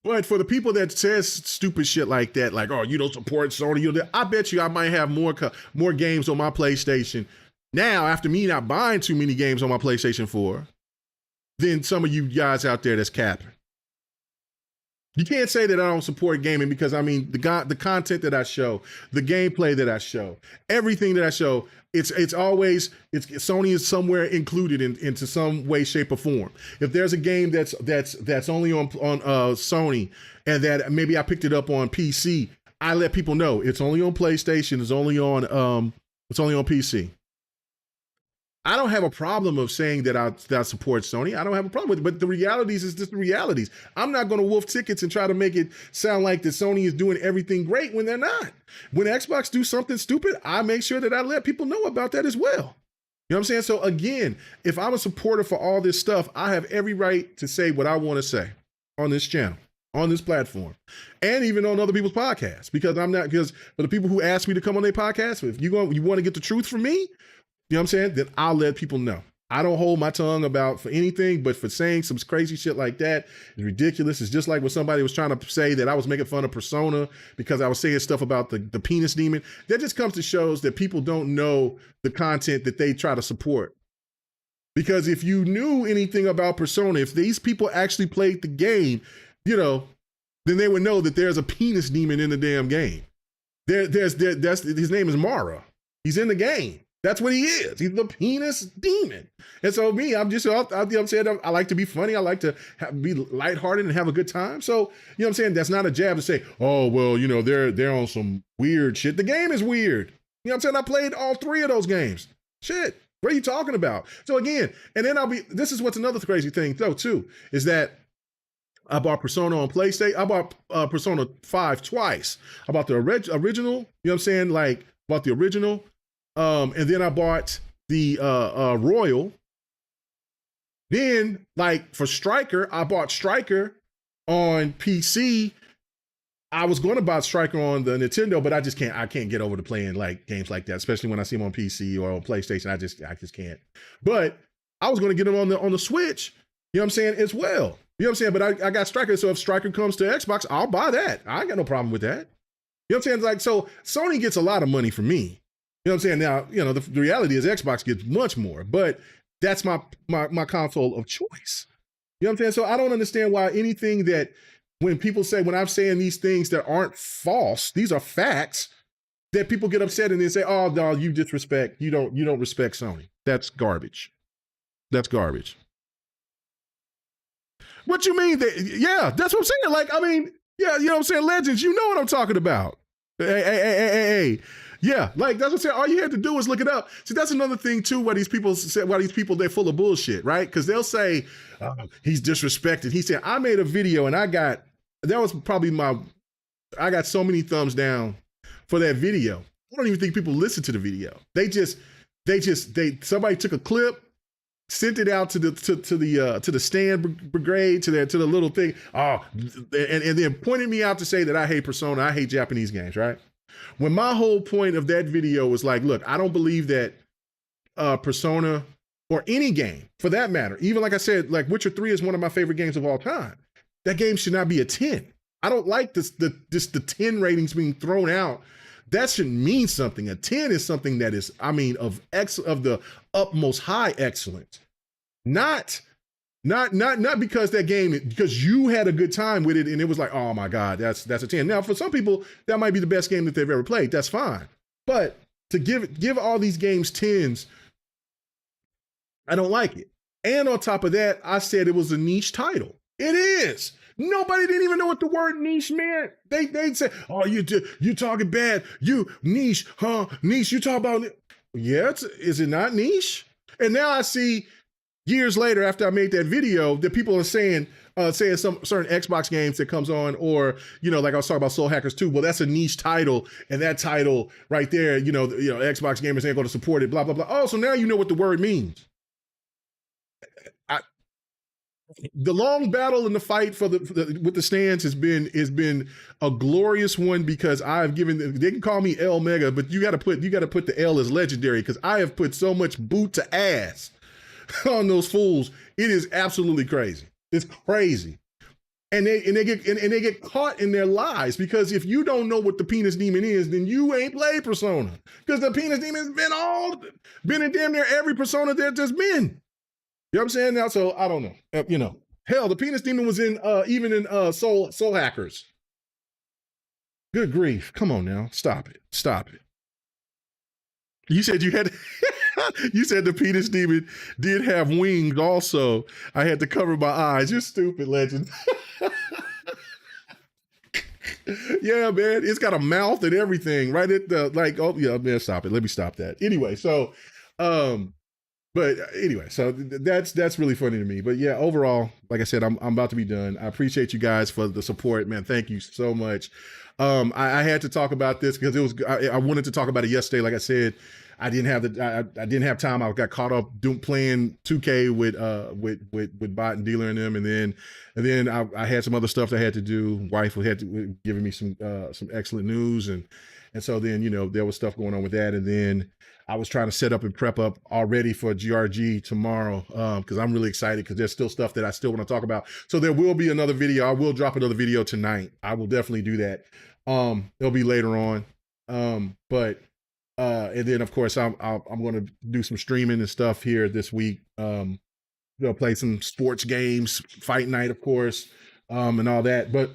S2: But for the people that says stupid shit like that, like, oh, you don't support Sony, I bet you I might have more games on my PlayStation now after me not buying too many games on my PlayStation 4 than some of you guys out there that's capping. You can't say that I don't support gaming because, I mean, the content that I show, the gameplay that I show, everything that I show, it's always Sony is somewhere included into some way, shape, or form. If there's a game that's only on Sony and that maybe I picked it up on PC, I let people know it's only on PlayStation, it's only on PC. I don't have a problem of saying that I support Sony. I don't have a problem with it, but the realities is just the realities. I'm not going to wolf tickets and try to make it sound like that Sony is doing everything great when they're not. When Xbox do something stupid, I make sure that I let people know about that as well. You know what I'm saying? So again, if I'm a supporter for all this stuff, I have every right to say what I want to say on this channel, on this platform, and even on other people's podcasts, because for the people who ask me to come on their podcast, if you want to get the truth from me, you know what I'm saying? Then I'll let people know. I don't hold my tongue for anything, but for saying some crazy shit like that is ridiculous. It's just like when somebody was trying to say that I was making fun of Persona because I was saying stuff about the penis demon. That just comes to shows that people don't know the content that they try to support. Because if you knew anything about Persona, if these people actually played the game, then they would know that there's a penis demon in the damn game. His name is Mara. He's in the game. That's what he is. He's the penis demon. And so me, I'm saying, I like to be funny. I like to be lighthearted and have a good time. So, you know what I'm saying? That's not a jab to say, oh, well, they're on some weird shit. The game is weird. You know what I'm saying? I played all 3 of those games. Shit. What are you talking about? So again, and then this is what's another crazy thing though, too, is that I bought Persona on PlayStation. I bought Persona 5 twice. I bought the original, you know what I'm saying? Like, bought the original. And then I bought the Royal. Then, like, for Striker, I bought Striker on PC. I was going to buy Striker on the Nintendo, but I can't get over to playing like games like that, especially when I see them on PC or on PlayStation. I just can't. But I was going to get them on the Switch, you know what I'm saying, as well. You know what I'm saying? But I got Striker, so if Striker comes to Xbox, I'll buy that. I ain't got no problem with that. You know what I'm saying? Like, so Sony gets a lot of money from me. You know what I'm saying? Now, the reality is Xbox gets much more, but that's my console of choice. You know what I'm saying? So I don't understand why anything that when I'm saying these things that aren't false, these are facts, that people get upset and then say, oh, no, you disrespect, you don't respect Sony. That's garbage. That's garbage. What you mean? Yeah, that's what I'm saying. Like, I mean, yeah, you know what I'm saying? Legends, you know what I'm talking about. Hey. Yeah, like that's what I'm saying. All you have to do is look it up. See, that's another thing too. Why these people, they're full of bullshit, right? Because they'll say, oh, he's disrespected. He said, I made a video and I got that was probably I got so many thumbs down for that video. I don't even think people listened to the video. Somebody took a clip, sent it out to the stand brigade, to the little thing. Oh, and then pointed me out to say that I hate Persona, I hate Japanese games, right? When my whole point of that video was like, look, I don't believe that Persona or any game for that matter, even like I said, like Witcher 3 is one of my favorite games of all time. That game should not be a 10. I don't like the 10 ratings being thrown out. That should mean something. A 10 is something that is, I mean, of the utmost high excellence. Not because that game, because you had a good time with it and it was like, oh my God, that's a 10. Now, for some people, that might be the best game that they've ever played. That's fine. But to give all these games 10s, I don't like it. And on top of that, I said it was a niche title. It is. Nobody didn't even know what the word niche meant. They'd say, oh, you talking bad. You niche, huh? Niche, you talk about it. Yeah, is it not niche? And now I see years later after I made that video that people are saying some certain Xbox games that comes on, or, like I was talking about Soul Hackers 2. Well, that's a niche title. And that title right there, Xbox gamers ain't going to support it, blah, blah, blah. Oh, so now you know what the word means. The long battle and the fight with the stands has been a glorious one, because I have given, they can call me L Mega, but you got to put the L as legendary, because I have put so much boot to ass on those fools. It is absolutely crazy. It's crazy. And they get caught in their lies, because if you don't know what the penis demon is, then you ain't played Persona, because the penis demon has been in damn near every Persona there's been. You know what I'm saying? Now, so I don't know. Hell, the penis demon was in even in Soul Hackers. Good grief. Come on now. Stop it. You said you had you said the penis demon did have wings also. I had to cover my eyes. You're stupid, legend. Yeah, man. It's got a mouth and everything. Right at the oh yeah, man, stop it. Let me stop that. Anyway, so but anyway, so that's really funny to me. But yeah, overall, like I said, I'm about to be done. I appreciate you guys for the support, man. Thank you so much. I had to talk about this because I wanted to talk about it yesterday. Like I said, I didn't have time. I got caught up playing 2K with Bot and Dealer and them, and then I had some other stuff that I had to do. Wife had giving me some excellent news, and so then there was stuff going on with that, and then I was trying to set up and prep up already for GRG tomorrow, because I'm really excited, because there's still stuff that I still want to talk about. So there will be another video. I will drop another video tonight. I will definitely do that. It'll be later on. And then of course I'm going to do some streaming and stuff here this week. Play some sports games, fight night, of course, and all that. But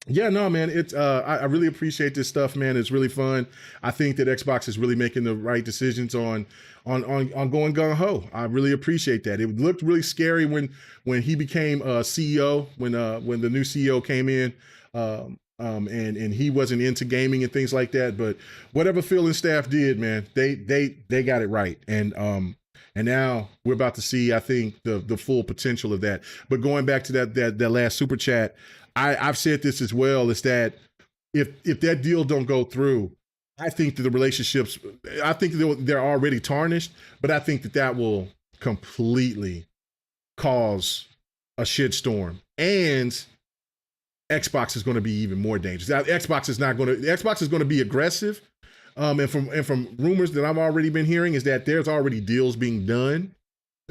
S2: yeah, no, man, it's I really appreciate this stuff, man. It's really fun. I think that Xbox is really making the right decisions on going gung ho. I really appreciate that. It looked really scary when he became CEO, when the new CEO came in, and he wasn't into gaming and things like that. But whatever Phil and staff did, man, they got it right. And now we're about to see, I think, the full potential of that. But going back to that last super chat, I've said this as well, is that if that deal don't go through, I think that the relationships, I think they're already tarnished, but I think that will completely cause a shitstorm, and Xbox is going to be even more dangerous. Xbox is going to be aggressive. And from rumors that I've already been hearing is that there's already deals being done.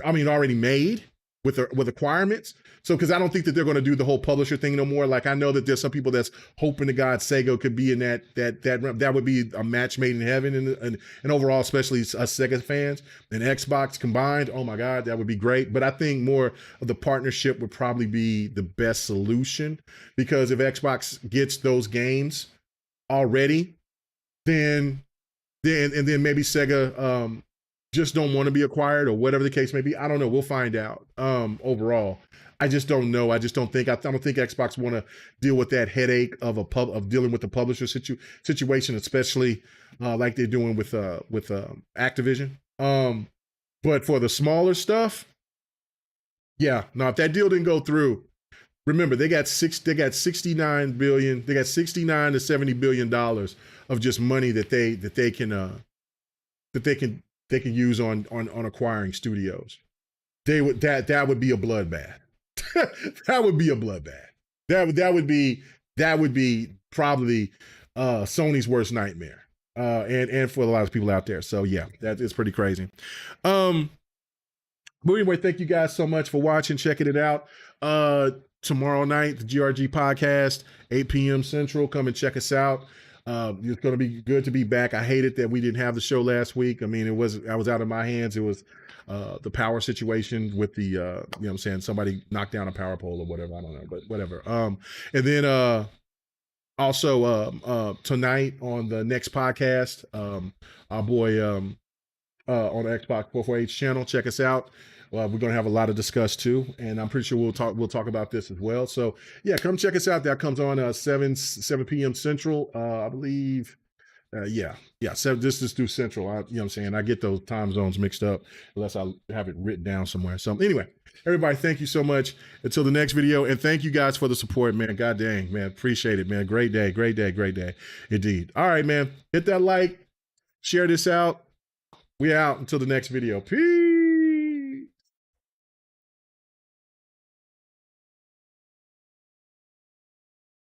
S2: I mean, already made with requirements. So, because I don't think that they're going to do the whole publisher thing no more. Like, I know that there's some people that's hoping to God Sega could be in that would be a match made in heaven, and overall, especially us Sega fans and Xbox combined. Oh my God, that would be great. But I think more of the partnership would probably be the best solution, because if Xbox gets those games already, then maybe Sega just don't want to be acquired, or whatever the case may be. I don't know. We'll find out. Overall, I just don't know. I don't think Xbox want to deal with that headache of dealing with the publisher situation, especially like they're doing with Activision. But for the smaller stuff, yeah, no. If that deal didn't go through, Remember, they got 69 billion, they got 69 to 70 billion dollars of just money that they can use on acquiring studios. They would that would be a bloodbath. That would be a bloodbath. That would be probably Sony's worst nightmare. And for a lot of people out there. So yeah, that is pretty crazy. But anyway, thank you guys so much for watching, checking it out. Tomorrow night, the GRG podcast, 8 p.m. Central. Come and check us out. It's going to be good to be back. I hated that we didn't have the show last week. I mean, I was out of my hands. It was the power situation with the, you know what I'm saying, somebody knocked down a power pole or whatever. I don't know, but whatever. And then also tonight on the next podcast, our boy on the Xbox 448 channel, check us out. We're going to have a lot to discuss too, and I'm pretty sure we'll talk about this as well. So yeah, come check us out. That comes on 7 p.m. Central, I believe. Yeah. So this is through Central. You know what I'm saying? I get those time zones mixed up unless I have it written down somewhere. So anyway, everybody, thank you so much. Until the next video, and thank you guys for the support, man. God dang, man, appreciate it, man. Great day, indeed. All right, man, hit that like, share this out. We out until the next video. Peace.